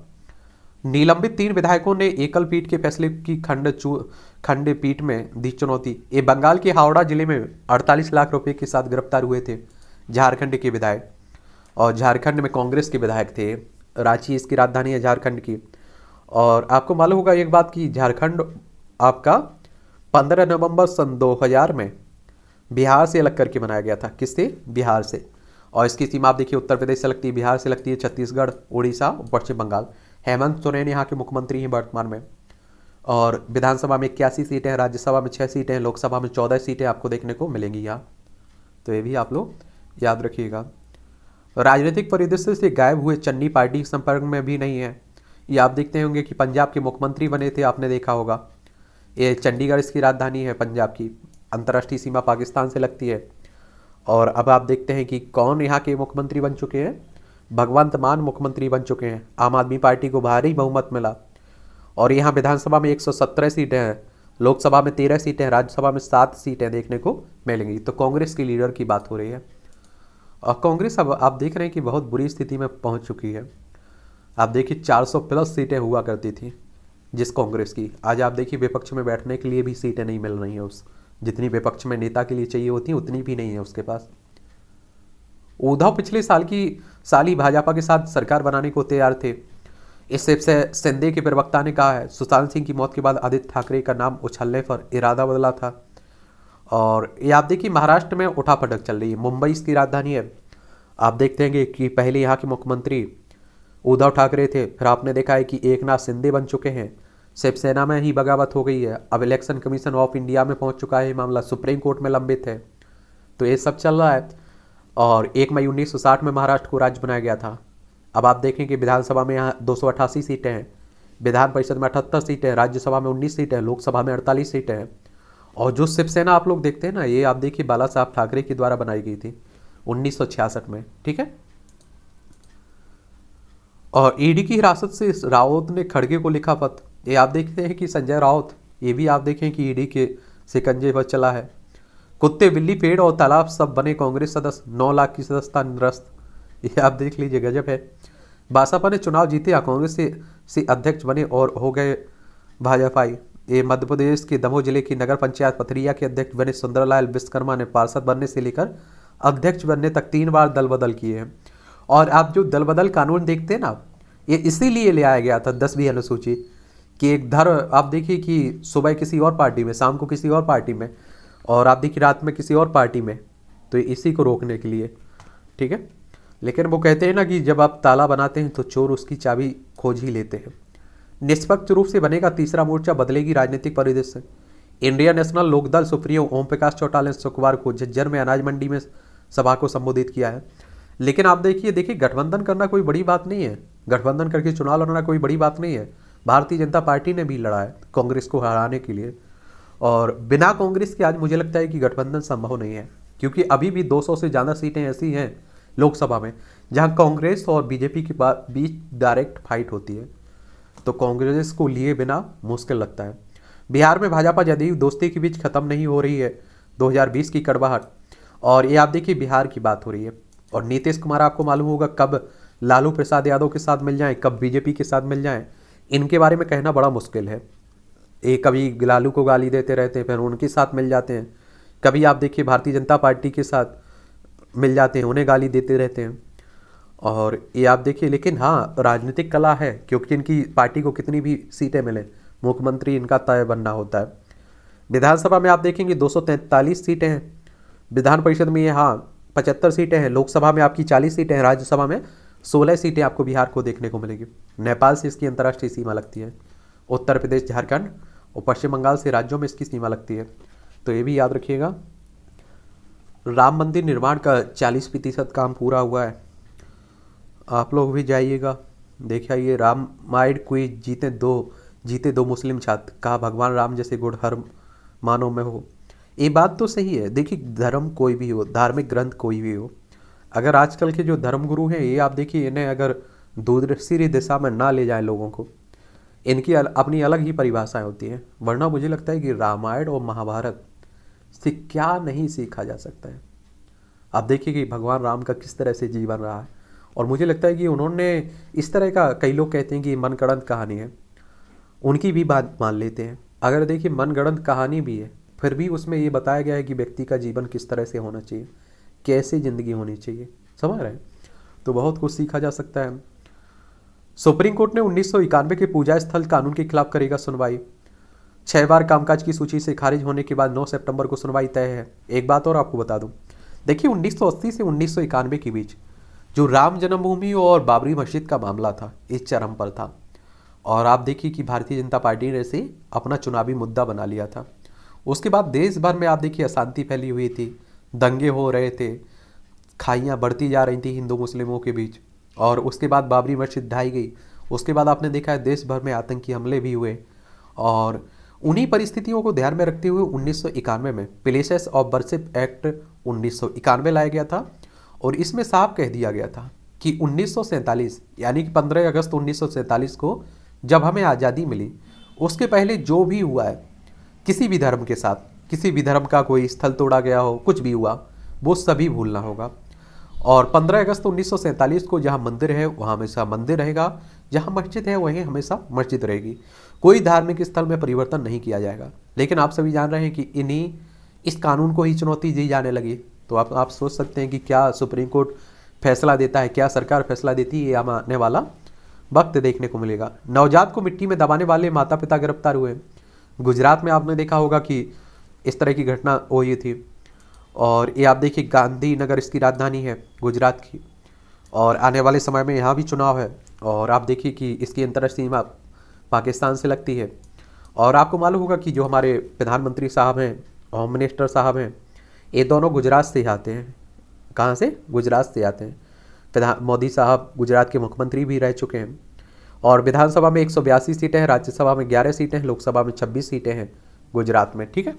निलंबित 3 विधायकों ने एकल पीठ के फैसले की खंडपीठ में दी चुनौती। ये बंगाल के हावड़ा जिले में 48 लाख रुपए के साथ गिरफ्तार हुए थे झारखंड के विधायक, और झारखंड में कांग्रेस के विधायक थे। रांची इसकी राजधानी है झारखंड की। और आपको मालूम होगा एक बात कि झारखंड आपका 15 नवंबर सन 2000 में बिहार से अलग करके बनाया गया था। किससे? बिहार से। और इसकी सीमा आप देखिए, उत्तर प्रदेश से लगती है, बिहार से लगती है, छत्तीसगढ़, उड़ीसा, पश्चिम बंगाल। हेमंत सोरेन यहाँ के मुख्यमंत्री हैं वर्तमान में। और विधानसभा में 81 सीटें हैं, राज्यसभा में 6 सीटें हैं, लोकसभा में 14 सीटें आपको देखने को मिलेंगी यहाँ, तो ये भी आप लोग याद रखिएगा। राजनीतिक परिदृश्य से गायब हुए चन्नी पार्टी के संपर्क में भी नहीं है। ये आप देखते होंगे कि पंजाब के मुख्यमंत्री बने थे, आपने देखा होगा। ये चंडीगढ़ इसकी राजधानी है पंजाब की, अंतर्राष्ट्रीय सीमा पाकिस्तान से लगती है। और अब आप देखते हैं कि कौन यहाँ के मुख्यमंत्री बन चुके हैं, भगवंत मान मुख्यमंत्री बन चुके हैं। आम आदमी पार्टी को भारी बहुमत मिला। और यहाँ विधानसभा में 117 सीटें हैं, लोकसभा में 13 सीटें हैं, राज्यसभा में 7 सीटें देखने को मिलेंगी। तो कांग्रेस की लीडर की बात हो रही है। और कांग्रेस अब आप देख रहे हैं कि बहुत बुरी स्थिति में पहुंच चुकी है। आप देखिए 400 प्लस सीटें हुआ करती थी जिस कांग्रेस की, आज आप देखिए विपक्ष में बैठने के लिए भी सीटें नहीं मिल रही हैं। उस जितनी विपक्ष में नेता के लिए चाहिए होती हैं उतनी भी नहीं है उसके पास। उद्धव पिछले साल ही भाजपा के साथ सरकार बनाने को तैयार थे। इससे शिंदे के प्रवक्ता ने कहा है सुशांत सिंह की मौत के बाद आदित्य ठाकरे का नाम उछलने पर इरादा बदला था। और ये आप देखिए महाराष्ट्र में उठापटक चल रही है, मुंबई इसकी राजधानी है। आप देखते हैं कि पहले यहाँ के मुख्यमंत्री उद्धव ठाकरे थे, फिर आपने देखा है कि एकनाथ शिंदे बन चुके हैं, शिवसेना में ही बगावत हो गई है, अब इलेक्शन कमीशन ऑफ इंडिया में पहुंच चुका है मामला, सुप्रीम कोर्ट में लंबित है, तो ये सब चल रहा है। और 1 मई 1960 में महाराष्ट्र को राज्य बनाया गया था। अब आप देखें कि विधानसभा में यहाँ 288 सीटें हैं, विधान परिषद में 78 सीटें हैं, राज्यसभा में 19 सीटें हैं, लोकसभा में 48 सीटें हैं। और जो शिवसेना आप लोग देखते हैं ना, ये आप देखिए बाला साहब ठाकरे के द्वारा बनाई गई थी 1966 में, ठीक है। और ईडी की हिरासत से राउत ने खड़गे को लिखा पत्र। ये आप देखते हैं कि संजय राउत, ये भी आप देखें कि ईडी के शिकंजे पर चला है। कुत्ते, बिल्ली, पेड़ और तालाब सब बने कांग्रेस सदस्य, 9 लाख की सदस्यता निरस्त। ये आप देख लीजिए, गजब है। बसपा ने चुनाव जीते, कांग्रेस से अध्यक्ष बने और हो गए भाजपाई। ये मध्य प्रदेश के दमोह जिले की नगर पंचायत पथरिया के अध्यक्ष बने सुंदरलाल विश्वकर्मा ने पार्षद बनने से लेकर अध्यक्ष बनने तक 3 बार दल बदल किए हैं। और आप जो दल बदल कानून देखते हैं ना, ये इसीलिए ले आया गया था 10वीं अनुसूची कि एक आप देखिए कि सुबह किसी और पार्टी में, शाम को किसी और पार्टी में, और आप देखिए रात में किसी और पार्टी में, तो इसी को रोकने के लिए, ठीक है। लेकिन वो कहते हैं ना कि जब आप ताला बनाते हैं तो चोर उसकी चाबी खोज ही लेते हैं। निष्पक्ष रूप से बनेगा तीसरा मोर्चा, बदलेगी राजनीतिक परिदृश्य। Indian national Lokdal supremo Om Prakash Chautala ने शुक्रवार को झज्जर में अनाज मंडी में सभा को संबोधित किया है। लेकिन आप देखिए गठबंधन करना कोई बड़ी बात नहीं है, गठबंधन करके चुनाव लड़ना कोई बड़ी बात नहीं है। भारतीय जनता पार्टी ने भी लड़ा है कांग्रेस को हराने के लिए, और बिना कांग्रेस के आज मुझे लगता है कि गठबंधन संभव नहीं है, क्योंकि अभी भी 200 से ज़्यादा सीटें ऐसी हैं लोकसभा में जहां कांग्रेस और बीजेपी के बीच डायरेक्ट फाइट होती है, तो कांग्रेस को लिए बिना मुश्किल लगता है। बिहार में भाजपा जदयू दोस्ती के बीच खत्म नहीं हो रही है 2020 की कड़वाहट। और ये आप देखिए बिहार की बात हो रही है। और नीतीश कुमार आपको मालूम होगा कब लालू प्रसाद यादव के साथ मिल जाएं, कब बीजेपी के साथ मिल जाएं, इनके बारे में कहना बड़ा मुश्किल है। ये कभी लालू को गाली देते रहते हैं, फिर उनके साथ मिल जाते हैं, कभी आप देखिए भारतीय जनता पार्टी के साथ मिल जाते हैं, उन्हें गाली देते रहते हैं। और ये आप देखिए, लेकिन हाँ राजनीतिक कला है, क्योंकि इनकी पार्टी को कितनी भी सीटें मिले, मुख्यमंत्री इनका तय बनना होता है। विधानसभा में आप देखेंगे 243 सीटें हैं, विधान परिषद में ये हाँ 75 सीटें हैं, लोकसभा में आपकी 40 सीटें हैं, राज्यसभा में 16 सीटें आपको बिहार को देखने को मिलेगी। नेपाल से इसकी अंतर्राष्ट्रीय सीमा लगती है, उत्तर प्रदेश, झारखंड और पश्चिम बंगाल से राज्यों में इसकी सीमा लगती है। तो ये भी याद रखिएगा। राम मंदिर निर्माण का 40% काम पूरा हुआ है, आप लोग भी जाइएगा देखिए। ये रामायण क्विज जीते दो मुस्लिम छात्र, कहा भगवान राम जैसे गुण हर मानव में हो। ये बात तो सही है। देखिए धर्म कोई भी हो, धार्मिक ग्रंथ कोई भी हो, अगर आजकल के जो धर्मगुरु हैं ये आप देखिए, इन्हें अगर दूसरी दिशा में ना ले जाएं लोगों को, इनकी अपनी अलग ही परिभाषाएं होती हैं। वरना मुझे लगता है कि रामायण और महाभारत से क्या नहीं सीखा जा सकता है। आप देखिए कि भगवान राम का किस तरह से जीवन रहा है, और मुझे लगता है कि उन्होंने इस तरह का, कई लोग कहते हैं कि मनगढ़ंत कहानी है, उनकी भी बात मान लेते हैं। अगर देखिए मनगढ़ंत कहानी भी है, फिर भी उसमें ये बताया गया है कि व्यक्ति का जीवन किस तरह से होना चाहिए, कैसे ज़िंदगी होनी चाहिए, समझ रहे हैं। तो बहुत कुछ सीखा जा सकता है। सुप्रीम कोर्ट ने 1991 के पूजा स्थल कानून के खिलाफ करेगा सुनवाई। 6 बार कामकाज की सूची से खारिज होने के बाद 9 सितंबर को सुनवाई तय है। एक बात और आपको बता दूं, देखिए 1980 से 1991 के बीच जो राम जन्मभूमि और बाबरी मस्जिद का मामला था, इस चरम पर था। और आप देखिए कि भारतीय जनता पार्टी ने इसे अपना चुनावी मुद्दा बना लिया था। उसके बाद देश भर में आप देखिए अशांति फैली हुई थी, दंगे हो रहे थे, खाइयाँ बढ़ती जा रही थी हिंदू मुस्लिमों के बीच, और उसके बाद बाबरी मस्जिद ढाई गई। उसके बाद आपने देखा है देश भर में आतंकी हमले भी हुए। और उन्हीं परिस्थितियों को ध्यान में रखते हुए 1991 में प्लेसेस ऑफ वर्शिप एक्ट 1991 लाया गया था, और इसमें साफ कह दिया गया था कि 1947 यानी कि 15 अगस्त 1947 को जब हमें आज़ादी मिली, उसके पहले जो भी हुआ है किसी भी धर्म के साथ, किसी भी धर्म का कोई स्थल तोड़ा गया हो, कुछ भी हुआ, वो सभी भूलना होगा। और 15 अगस्त 1947 को जहाँ मंदिर है वहाँ हमेशा मंदिर रहेगा, जहाँ मस्जिद है वहीं हमेशा मस्जिद रहेगी। कोई धार्मिक स्थल में परिवर्तन नहीं किया जाएगा। लेकिन आप सभी जान रहे हैं कि इस कानून को ही चुनौती दी जाने लगी। तो आप सोच सकते हैं कि क्या सुप्रीम कोर्ट फैसला देता है, क्या सरकार फैसला देती है, ये आने वाला वक्त देखने को मिलेगा। नवजात को मिट्टी में दबाने वाले माता पिता गिरफ्तार हुए। गुजरात में आपने देखा होगा कि इस तरह की घटना हुई थी। और ये आप देखिए गांधीनगर इसकी राजधानी है गुजरात की, और आने वाले समय में यहाँ भी चुनाव है। और आप देखिए कि इसकी अंतर्राष्ट्रीय सीमा पाकिस्तान से लगती है। और आपको मालूम होगा कि जो हमारे प्रधानमंत्री साहब हैं, होम मिनिस्टर साहब हैं, ये दोनों गुजरात से आते हैं। कहाँ से? गुजरात से आते हैं। मोदी साहब गुजरात के मुख्यमंत्री भी रह चुके हैं। और विधानसभा में 182 सीटें हैं, राज्यसभा में 11 सीटें हैं, लोकसभा में 26 सीटें हैं गुजरात में, ठीक है।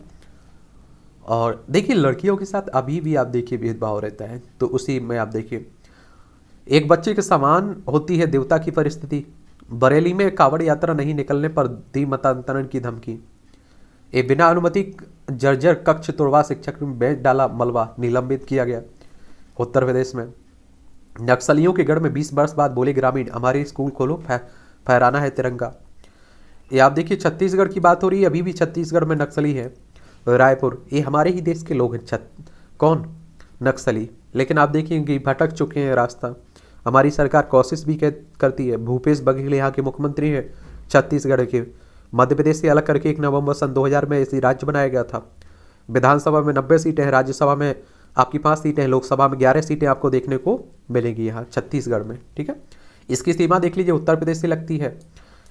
और देखिए लड़कियों के साथ अभी भी आप देखिए भेदभाव रहता है। तो उसी में आप देखिए एक बच्चे के समान होती है देवता की परिस्थिति। बरेली में कावड़ यात्रा नहीं निकलने पर दी मतांतरण की धमकी। ए बिना अनुमति जर्जर कक्ष तोड़वा शिक्षक में बेच डाला मलबा, निलंबित किया गया। उत्तर प्रदेश में नक्सलियों के गढ़ में 20 वर्ष बाद बोले ग्रामीण, हमारे स्कूल खोलो, फहराना है तिरंगा। ये आप देखिए छत्तीसगढ़ की बात हो रही है, अभी भी छत्तीसगढ़ में नक्सली है। रायपुर, ये हमारे ही देश के लोग हैं। कौन? नक्सली। लेकिन आप देखिए कि भटक चुके हैं रास्ता। हमारी सरकार कोशिश भी करती है। भूपेश बघेल यहाँ के मुख्यमंत्री हैं छत्तीसगढ़ के। मध्य प्रदेश से अलग करके 1 नवंबर सन 2000 में इसी राज्य बनाया गया था। विधानसभा में 90 सीटें हैं, राज्यसभा में आपकी 5 सीटें हैं, लोकसभा में 11 सीटें आपको देखने को मिलेंगी यहाँ छत्तीसगढ़ में, ठीक है। इसकी सीमा देख लीजिए, उत्तर प्रदेश से लगती है।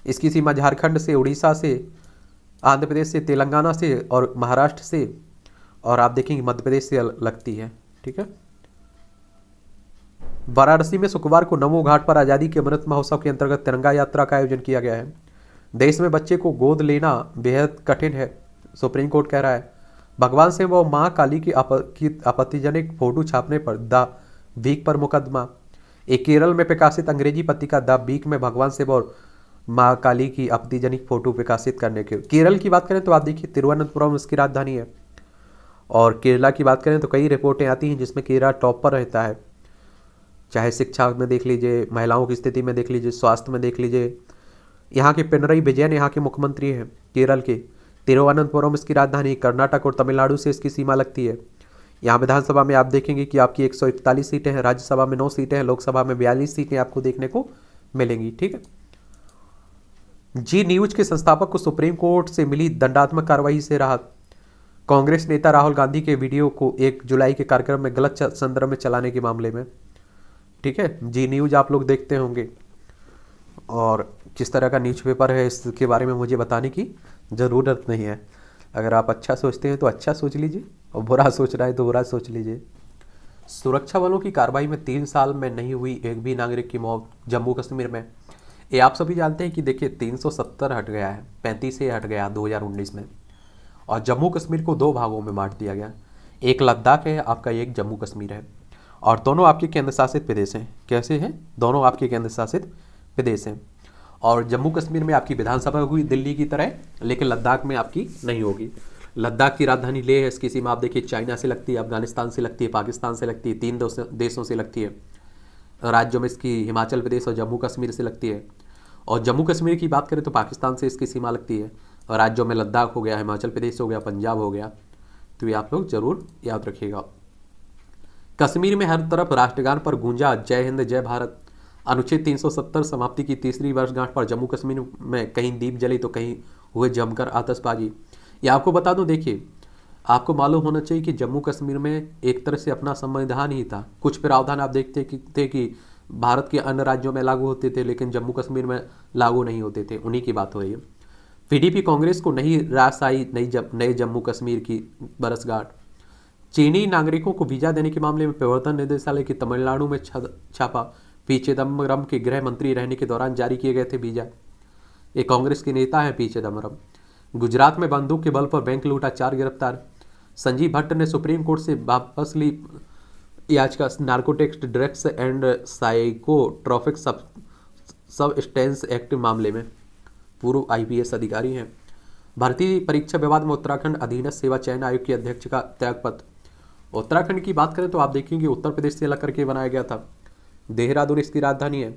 इसकी सीमा झारखंड से, उड़ीसा से, आंध्र प्रदेश से, तेलंगाना से और महाराष्ट्र से, और आप देखेंगे मध्य प्रदेश से लगती है, ठीक है। वाराणसी में शुक्रवार को नमो घाट पर आज़ादी के अमृत महोत्सव के अंतर्गत तिरंगा यात्रा का आयोजन किया गया है। देश में बच्चे को गोद लेना बेहद कठिन है, सुप्रीम कोर्ट कह रहा है। भगवान से वो माँ काली की आपत्तिजनक फोटो छापने पर द वीक पर मुकदमा। एक केरल में प्रकाशित अंग्रेजी पत्रिका द वीक में भगवान से और माँ काली की आपत्तिजनक फोटो प्रकाशित करने के। केरल की बात करें तो आप देखिए तिरुवनंतपुरम इसकी राजधानी है। और केरला की बात करें तो कई रिपोर्टें आती हैं जिसमें केरला टॉप पर रहता है। चाहे शिक्षा में देख लीजिए, महिलाओं की स्थिति में देख लीजिए, स्वास्थ्य में देख लीजिए। यहाँ के पिनरई विजयन यहाँ के मुख्यमंत्री हैं केरल के। तिरुवनंतपुरम इसकी राजधानी, कर्नाटक और तमिलनाडु से इसकी सीमा लगती है। यहाँ विधानसभा में आप देखेंगे कि आपकी 141 सीटें हैं, राज्यसभा में 9 सीटें हैं, लोकसभा में 42 सीटें आपको देखने को मिलेंगी। ठीक है। जी न्यूज के संस्थापक को सुप्रीम कोर्ट से मिली दंडात्मक कार्रवाई से राहत। कांग्रेस नेता राहुल गांधी के वीडियो को 1 जुलाई के कार्यक्रम में गलत संदर्भ में चलाने के मामले में। ठीक है, जी न्यूज आप लोग देखते होंगे, और किस तरह का न्यूज़पेपर है इसके बारे में मुझे बताने की ज़रूरत नहीं है। अगर आप अच्छा सोचते हैं तो अच्छा सोच लीजिए, और बुरा सोच रहा है तो बुरा सोच लीजिए। सुरक्षा बलों की कार्रवाई में 3 साल में नहीं हुई एक भी नागरिक की मौत जम्मू कश्मीर में। ये आप सभी जानते हैं कि देखिए 370 हट गया है, 35 से हट गया 2019 में, और जम्मू कश्मीर को 2 भागों में बांट दिया गया। एक लद्दाख है आपका, एक जम्मू कश्मीर है, और दोनों आपके केंद्र शासित प्रदेश हैं। कैसे हैं? दोनों आपके केंद्र शासित प्रदेश हैं। और जम्मू कश्मीर में आपकी विधानसभा होगी दिल्ली की तरह, लेकिन लद्दाख में आपकी नहीं होगी। लद्दाख की राजधानी लेह है, इसकी सीमा आप देखिए चाइना से लगती है, अफगानिस्तान से लगती है, पाकिस्तान से लगती है, 3 देशों से लगती है। राज्यों में इसकी हिमाचल प्रदेश और जम्मू कश्मीर से लगती है। और जम्मू कश्मीर की बात करें तो पाकिस्तान से इसकी सीमा लगती है। और राज्यों में लद्दाख हो गया, हिमाचल प्रदेश हो गया, पंजाब हो गया। तो ये आप लोग जरूर याद रखिएगा। कश्मीर में हर तरफ राष्ट्रगान पर गूंजा जय हिंद जय भारत। अनुच्छेद 370 समाप्ति की तीसरी वर्षगांठ पर जम्मू कश्मीर में कहीं दीप जली तो कहीं हुए जमकर आतशबाजी। ये आपको बता दूं, देखिए आपको मालूम होना चाहिए कि जम्मू कश्मीर में एक तरह से अपना संविधान ही था। कुछ प्रावधान आप देखते थे कि भारत के अन्य राज्यों में लागू होते थे, लेकिन जम्मू कश्मीर में लागू नहीं होते थे। उन्हीं की बात हो रही है। पीडीपी कांग्रेस को नहीं रास आई नए जम्मू कश्मीर की बरसगांठ। चीनी नागरिकों को वीजा देने के मामले में प्रवर्तन निदेशालय की तमिलनाडु में छापा। पी चिदम्बरम के गृह मंत्री रहने के दौरान जारी किए गए थे वीजा। एक कांग्रेस के नेता है पी चिदम्बरम। गुजरात में बंदूक के बल पर बैंक लूटा, 4 गिरफ्तार। संजीव भट्ट ने सुप्रीम कोर्ट से वापस ली याचिका narcotics drugs and psychotropic substance act मामले में। पूर्व आईपीएस अधिकारी हैं। भर्ती परीक्षा विवाद में उत्तराखंड अधीनस्थ सेवा चयन आयोग के अध्यक्ष का त्यागपत्र। उत्तराखंड की बात करें तो आप देखेंगे उत्तर प्रदेश से अलग करके बनाया गया था। देहरादून इसकी राजधानी है।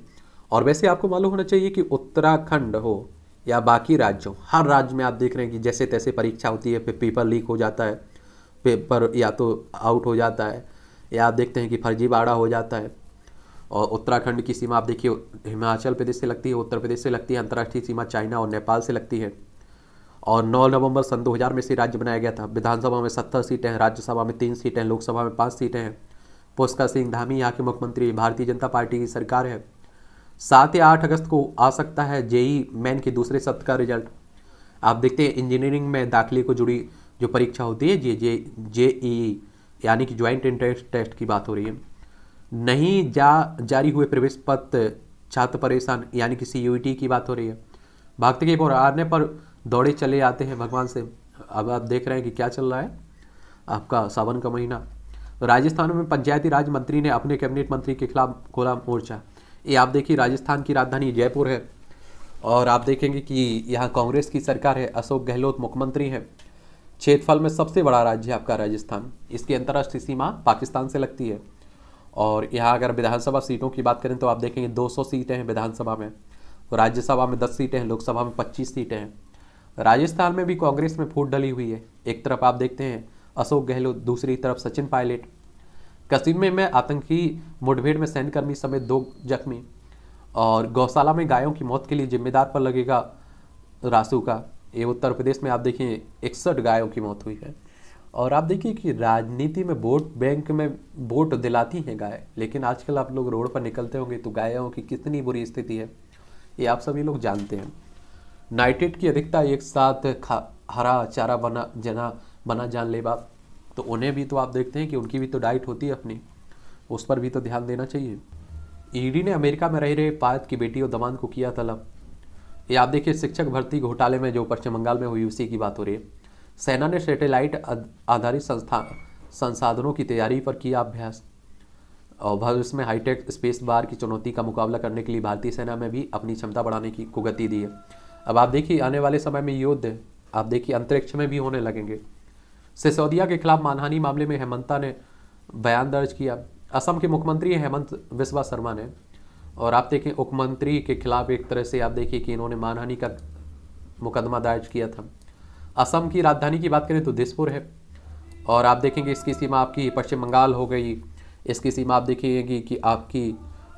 और वैसे आपको मालूम होना चाहिए कि उत्तराखंड हो या बाकी राज्यों, हर राज्य में आप देख रहे हैं कि जैसे तैसे परीक्षा होती है, फिर पेपर लीक हो जाता है, पेपर या तो आउट हो जाता है, या आप देखते हैं कि फर्जीवाड़ा हो जाता है। और उत्तराखंड की सीमा आप देखिए हिमाचल प्रदेश से लगती है, उत्तर प्रदेश से लगती है, अंतर्राष्ट्रीय सीमा चाइना और नेपाल से लगती है। और 9 नवंबर सन 2000 में से राज्य बनाया गया था। विधानसभा में 70 सीटें हैं, राज्यसभा में 3 सीटें हैं, लोकसभा में 5 सीटें हैं। पुष्कर सिंह धामी यहाँ के मुख्यमंत्री, भारतीय जनता पार्टी की सरकार है। 7 या 8 अगस्त को आ सकता है जेई मेन के दूसरे सत्र का रिजल्ट। आप देखते हैं इंजीनियरिंग में दाखिले को जुड़ी जो परीक्षा होती है जेईई यानी कि ज्वाइंट एंट्रेंस टेस्ट की बात हो रही है। नहीं जारी हुए प्रवेश पत्र, छात्र परेशान यानी कि सीयूईटी की बात हो रही है। भक्त के पुराने पर दौड़े चले आते हैं भगवान से। अब आप देख रहे हैं कि क्या चल रहा है आपका सावन का महीना। राजस्थान में पंचायती राज मंत्री ने अपने कैबिनेट मंत्री के खिलाफ खोला मोर्चा। ये आप देखिए राजस्थान की राजधानी जयपुर है, और आप देखेंगे कि यहाँ कांग्रेस की सरकार है, अशोक गहलोत मुख्यमंत्री हैं। क्षेत्रफल में सबसे बड़ा राज्य है आपका राजस्थान। इसकी अंतर्राष्ट्रीय सीमा पाकिस्तान से लगती है। और यहाँ अगर विधानसभा सीटों की बात करें तो आप देखेंगे 200 सीटें हैं विधानसभा में, राज्यसभा में 10 सीटें हैं, लोकसभा में 25 सीटें हैं। राजस्थान में भी कांग्रेस में फूट डली हुई है। एक तरफ आप देखते हैं अशोक गहलोत, दूसरी तरफ सचिन पायलट। कश्मीर में आतंकी मुठभेड़ में सैन्यकर्मी समेत 2 जख्मी। और गौशाला में गायों की मौत के लिए जिम्मेदार पर लगेगा रासू का। ये उत्तर प्रदेश में आप देखिए 61 गायों की मौत हुई है। और आप देखिए कि राजनीति में वोट बैंक में वोट दिलाती हैं गाय, लेकिन आजकल आप लोग रोड पर निकलते होंगे तो गायों की कितनी बुरी स्थिति है ये आप सभी लोग जानते हैं। नाइट्रेट की अधिकता एक साथ हरा चारा बना जानलेवा, तो उन्हें भी तो आप देखते हैं कि उनकी भी तो डाइट होती है अपनी, उस पर भी तो ध्यान देना चाहिए। ईडी ने अमेरिका में रह रहे पायत की बेटी और दामाद को किया तलब। ये आप देखिए शिक्षक भर्ती घोटाले में जो पश्चिम बंगाल में हुई उसी की बात हो रही है। सेना ने सैटेलाइट आधारित संसाधनों की तैयारी पर किया अभ्यास। और भविष्य में हाईटेक स्पेस बार की चुनौती का मुकाबला करने के लिए भारतीय सेना में भी अपनी क्षमता बढ़ाने को गति दी है। अब आप देखिए आने वाले समय में युद्ध आप देखिए अंतरिक्ष में भी होने लगेंगे। सिसोदिया के खिलाफ मानहानि मामले में हेमंता ने बयान दर्ज किया। असम के मुख्यमंत्री हैं हेमंत बिस्वा शर्मा ने, और आप देखें मुख्यमंत्री के खिलाफ एक तरह से आप देखिए कि इन्होंने मानहानि का मुकदमा दायर किया था। असम की राजधानी की बात करें तो दिसपुर है, और आप देखेंगे इसकी सीमा आपकी पश्चिम बंगाल हो गई, इसकी सीमा आप देखिएगी कि आपकी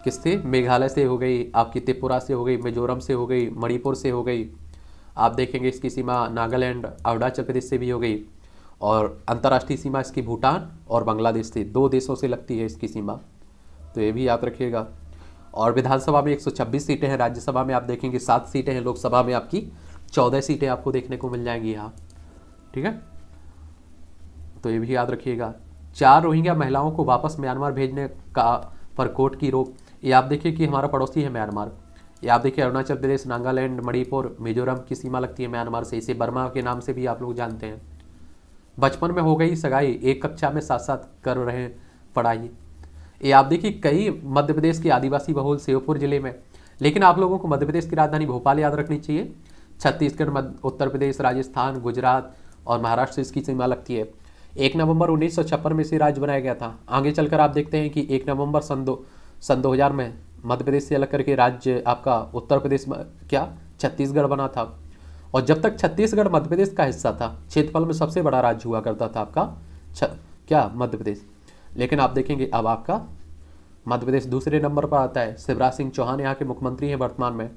किससे, मेघालय से हो गई, आपकी त्रिपुरा से हो गई, मिजोरम से हो गई, मणिपुर से हो गई। आप देखेंगे इसकी सीमा नागालैंड, अरुणाचल प्रदेश से भी हो गई, और अंतर्राष्ट्रीय सीमा इसकी भूटान और बांग्लादेश से, 2 देशों से लगती है इसकी सीमा, तो ये भी याद रखिएगा। और विधानसभा में 126 सीटें हैं, राज्यसभा में आप देखेंगे 7 सीटें हैं, लोकसभा में आपकी 14 सीटें आपको देखने को मिल जाएंगी यहाँ, ठीक है, तो ये भी याद रखिएगा। 4 रोहिंग्या महिलाओं को वापस म्यांमार भेजने का पर कोर्ट की रोक। ये आप देखिए कि हमारा पड़ोसी है म्यांमार। ये आप देखिए अरुणाचल प्रदेश, नागालैंड, मणिपुर, मिजोरम की सीमा लगती है म्यांमार से, इसे बर्मा के नाम से भी आप लोग जानते हैं। बचपन में हो गई सगाई, एक कक्षा में साथ साथ कर रहे हैं पढ़ाई। ये आप देखिए कई मध्य प्रदेश के आदिवासी बहुल श्योपुर जिले में, लेकिन आप लोगों को मध्य प्रदेश की राजधानी भोपाल याद रखनी चाहिए। छत्तीसगढ़, उत्तर प्रदेश, राजस्थान, गुजरात और महाराष्ट्र से इसकी सीमा लगती है। 1 नवंबर 1956 में इसे राज्य बनाया गया था। आगे चलकर आप देखते हैं कि 1 नवंबर सन 2000 में मध्य प्रदेश से अलग करके राज्य आपका उत्तर प्रदेश में क्या छत्तीसगढ़ बना था। और जब तक छत्तीसगढ़ मध्य प्रदेश का हिस्सा था, क्षेत्रफल में सबसे बड़ा राज्य हुआ करता था आपका क्या मध्य प्रदेश। लेकिन आप देखेंगे अब आपका मध्य प्रदेश दूसरे नंबर पर आता है। शिवराज सिंह चौहान यहाँ के मुख्यमंत्री हैं वर्तमान में,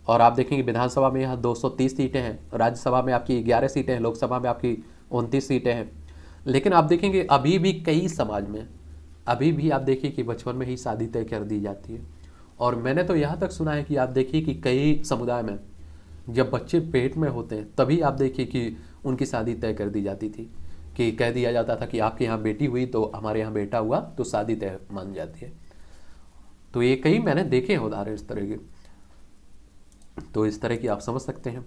और आप देखेंगे विधानसभा में यहाँ 230 सीटें हैं, राज्यसभा में आपकी 11 सीटें हैं, लोकसभा में आपकी 29 सीटें हैं। लेकिन आप देखेंगे अभी भी कई समाज में अभी भी आप देखिए कि बचपन में ही शादी तय कर दी जाती है। और मैंने तो यहाँ तक सुना है कि आप देखिए कि कई समुदाय में जब बच्चे पेट में होते हैं तभी आप देखिए कि उनकी शादी तय कर दी जाती थी, कि कह दिया जाता था कि आपके यहाँ बेटी हुई तो हमारे यहाँ बेटा हुआ, तो शादी तय मान जाती है। तो ये कई मैंने देखे हैं उदाहरण इस तरह के, तो इस तरह की आप समझ सकते हैं।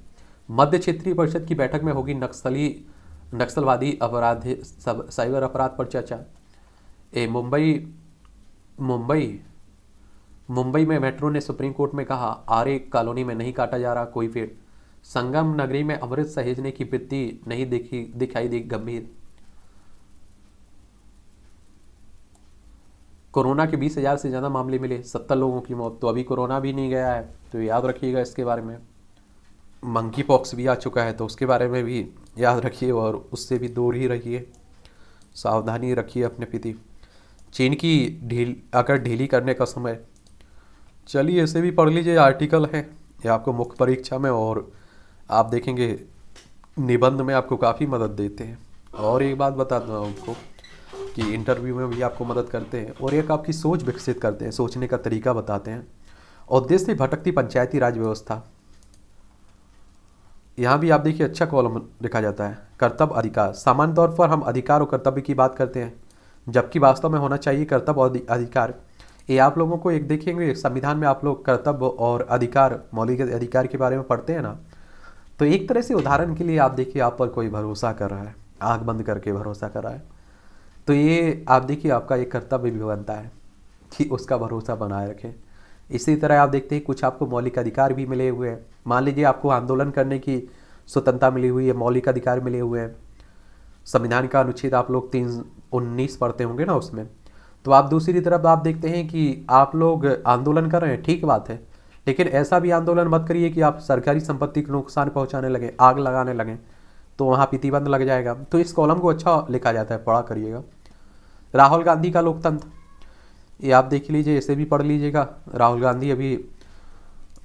मध्य क्षेत्रीय परिषद की बैठक में होगी नक्सलवादी अपराध साइबर अपराध पर चर्चा। मुंबई में मेट्रो ने सुप्रीम कोर्ट में कहा आर्य कॉलोनी में नहीं काटा जा रहा कोई पेड़। संगम नगरी में अमृत सहेजने की वृत्ति नहीं दिखाई दी गंभीर। कोरोना के 20,000 से ज़्यादा मामले मिले, 70 लोगों की मौत। तो अभी कोरोना भी नहीं गया है, तो याद रखिएगा इसके बारे में। मंकी पॉक्स भी आ चुका है, तो उसके बारे में भी याद रखिए और उससे भी दूर ही रहिए, सावधानी रखिए अपने प्रति। चीन की अगर ढीली करने का समय, चलिए इसे भी पढ़ लीजिए, आर्टिकल है ये आपको मुख्य परीक्षा में, और आप देखेंगे निबंध में आपको काफ़ी मदद देते हैं। और एक बात बता दूँ आपको कि इंटरव्यू में भी आपको मदद करते हैं, और एक आपकी सोच विकसित करते हैं, सोचने का तरीका बताते हैं। उद्देश्य से भटकती पंचायती राज व्यवस्था, यहाँ भी आप देखिए अच्छा कॉलम लिखा जाता है। कर्तव्य अधिकार, सामान्य तौर पर हम अधिकार और कर्तव्य की बात करते हैं, जबकि वास्तव में होना चाहिए कर्तव्य और अधिकार। ये आप लोगों को एक देखेंगे संविधान में आप लोग कर्तव्य और अधिकार, मौलिक अधिकार के बारे में पढ़ते हैं ना, तो एक तरह से उदाहरण के लिए आप देखिए आप पर कोई भरोसा कर रहा है, आँख बंद करके भरोसा कर रहा है, तो ये आप देखिए आपका एक कर्तव्य भी बनता है कि उसका भरोसा बनाए रखें। इसी तरह आप देखते हैं कुछ आपको मौलिक अधिकार भी मिले हुए हैं। मान लीजिए आपको आंदोलन करने की स्वतंत्रता मिली हुई है, मौलिक अधिकार मिले हुए हैं। संविधान का अनुच्छेद आप लोग 319 पढ़ते होंगे ना उसमें। तो आप दूसरी तरफ आप देखते हैं कि आप लोग आंदोलन कर रहे हैं, ठीक बात है, लेकिन ऐसा भी आंदोलन मत करिए कि आप सरकारी संपत्ति को नुकसान पहुंचाने लगें, आग लगाने लगें, तो वहाँ प्रतिबंध लग जाएगा। तो इस कॉलम को अच्छा लिखा जाता है, पढ़ा करिएगा। राहुल गांधी का लोकतंत्र, ये आप देख लीजिए, इसे भी पढ़ लीजिएगा। राहुल गांधी अभी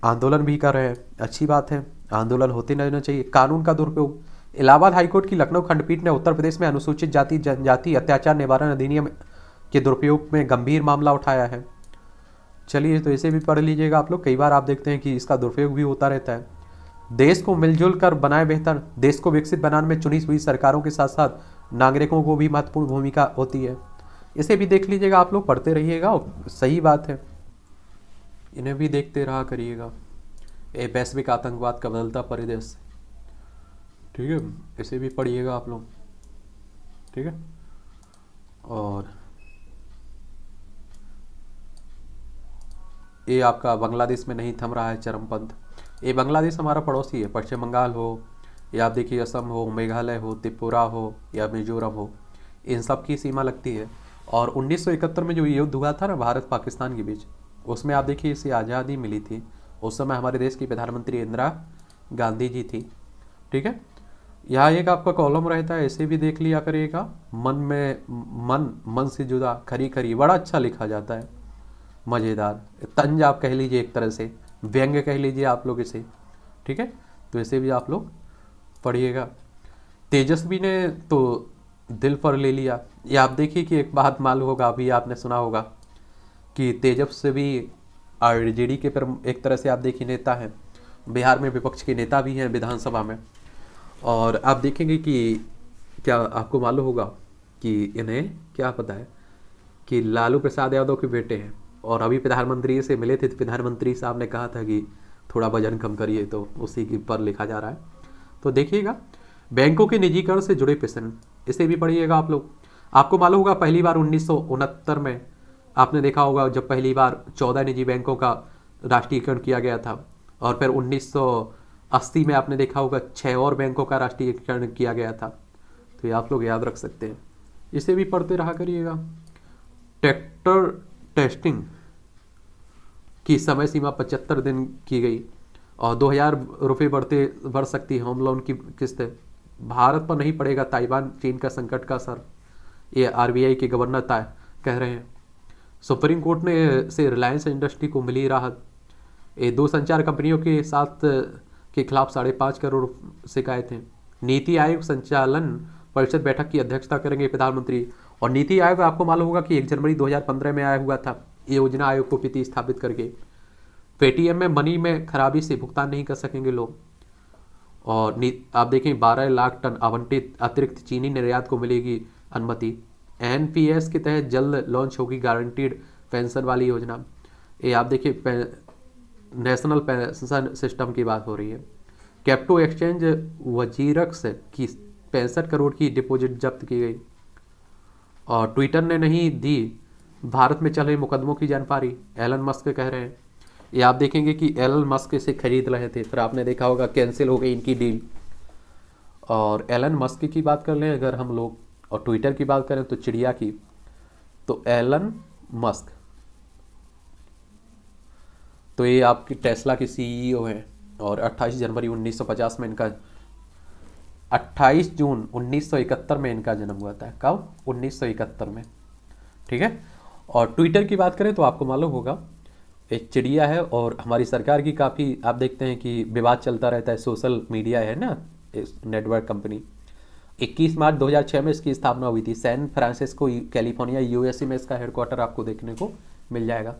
आंदोलन भी कर रहे हैं, अच्छी बात है, आंदोलन होते रहना चाहिए। कानून का दुरुपयोग, इलाहाबाद हाईकोर्ट की लखनऊ खंडपीठ ने उत्तर प्रदेश में अनुसूचित जाति जनजाति अत्याचार निवारण अधिनियम के दुरुपयोग में गंभीर मामला उठाया है। चलिए तो इसे भी पढ़ लीजिएगा आप लोग। कई बार आप देखते हैं कि इसका दुरुपयोग भी होता रहता है। देश को मिलजुल कर बनाए बेहतर, देश को विकसित बनाने में चुनी हुई सरकारों के साथ साथ नागरिकों को भी महत्वपूर्ण भूमिका होती है। इसे भी देख लीजिएगा आप लोग, पढ़ते रहिएगा, सही बात है, इन्हें भी देखते रहा करिएगा। ये वैश्विक आतंकवाद का बदलता परिदृश्य, ठीक है, इसे भी पढ़िएगा आप लोग, ठीक है। और ये आपका बांग्लादेश में नहीं थम रहा है चरमपंथ। ये बांग्लादेश हमारा पड़ोसी है, पश्चिम बंगाल हो या आप देखिए असम हो, मेघालय हो, त्रिपुरा हो या मिजोरम हो, इन सब की सीमा लगती है। और 1971 में जो युद्ध हुआ था ना भारत पाकिस्तान के बीच, उसमें आप देखिए इसे आज़ादी मिली थी। उस समय हमारे देश की प्रधानमंत्री इंदिरा गांधी जी थी। ठीक है, यहाँ एक आपका कॉलम रहता है, इसे भी देख लिया करिएगा। मन में मन, मन से जुदा, खरी खरी, बड़ा अच्छा लिखा जाता है, मज़ेदार तंज आप कह लीजिए, एक तरह से व्यंग्य कह लीजिए आप लोग इसे। ठीक है, तो इसे भी आप लोग पढ़िएगा। तेजस्वी ने तो दिल पर ले लिया। ये आप देखिए कि एक बात मालूम होगा, अभी आपने सुना होगा कि तेजस्वी आरजेडी के पर एक तरह से आप देखिए नेता हैं, बिहार में विपक्ष के नेता भी हैं विधानसभा में। और आप देखेंगे कि क्या आपको मालूम होगा कि इन्हें क्या पता है कि लालू प्रसाद यादव के बेटे हैं, और अभी प्रधानमंत्री से मिले थे तो प्रधानमंत्री साहब ने कहा था कि थोड़ा वजन कम करिए, तो उसी के पर लिखा जा रहा है। तो देखिएगा, बैंकों के निजीकरण से जुड़े प्रश्न, इसे भी पढ़िएगा आप लोग। आपको मालूम होगा पहली बार 1969 में आपने देखा होगा जब पहली बार 14 निजी बैंकों का राष्ट्रीयकरण किया गया था, और फिर 1980 में आपने देखा होगा 6 और बैंकों का राष्ट्रीयकरण किया गया था। तो ये आप लोग याद रख सकते हैं, इसे भी पढ़ते रहा करिएगा। ट्रैक्टर टेस्टिंग की समय सीमा 75 दिन की गई, और 2000 रुपये बढ़ सकती है होम लोन की किस्त। भारत पर नहीं पड़ेगा ताइवान चीन का संकट का असर, ये आरबीआई के गवर्नर कह रहे हैं। सुप्रीम कोर्ट ने से रिलायंस इंडस्ट्री को मिली राहत। ये 2 संचार कंपनियों के साथ के खिलाफ 5.5 करोड़ शिकायतें। नीति आयोग संचालन परिषद बैठक की अध्यक्षता करेंगे प्रधानमंत्री। और नीति आयोग आपको मालूम होगा कि 1 जनवरी 2015 में आया हुआ था, ये योजना आयोग को प्रति स्थापित करके। पेटीएम में मनी में खराबी से भुगतान नहीं कर सकेंगे लोग। और आप देखें 12 लाख टन आवंटित अतिरिक्त चीनी निर्यात को मिलेगी अनुमति। एनपीएस के तहत जल्द लॉन्च होगी गारंटीड पेंशन वाली योजना। ये आप देखिए नेशनल पेंशन सिस्टम की बात हो रही है। कैप्टो एक्सचेंज वजीरक्स की 65 करोड़ की डिपॉजिट जब्त की गई। और ट्विटर ने नहीं दी भारत में चल रहे मुकदमों की जानकारी, एलन मस्क कह रहे हैं। ये आप देखेंगे कि एलन मस्क इसे खरीद रहे थे, फिर आपने देखा होगा कैंसिल हो गई इनकी डील। और एलन मस्क की बात कर लें अगर हम लोग, और ट्विटर की बात करें तो चिड़िया की, तो एलन मस्क तो ये आपकी टेस्ला के सीईओ हैं। और 28 जनवरी 1950 में इनका 28 जून 1971 में इनका जन्म हुआ था। कब? 1971 में। ठीक है, और ट्विटर की बात करें तो आपको मालूम होगा एक चिड़िया है, और हमारी सरकार की काफ़ी आप देखते हैं कि विवाद चलता रहता है। सोशल मीडिया है ना, नेटवर्क कंपनी। 21 मार्च 2006 में इसकी स्थापना हुई थी। सैन फ्रांसिस्को कैलिफोर्निया यूएसए में इसका हेडक्वार्टर आपको देखने को मिल जाएगा।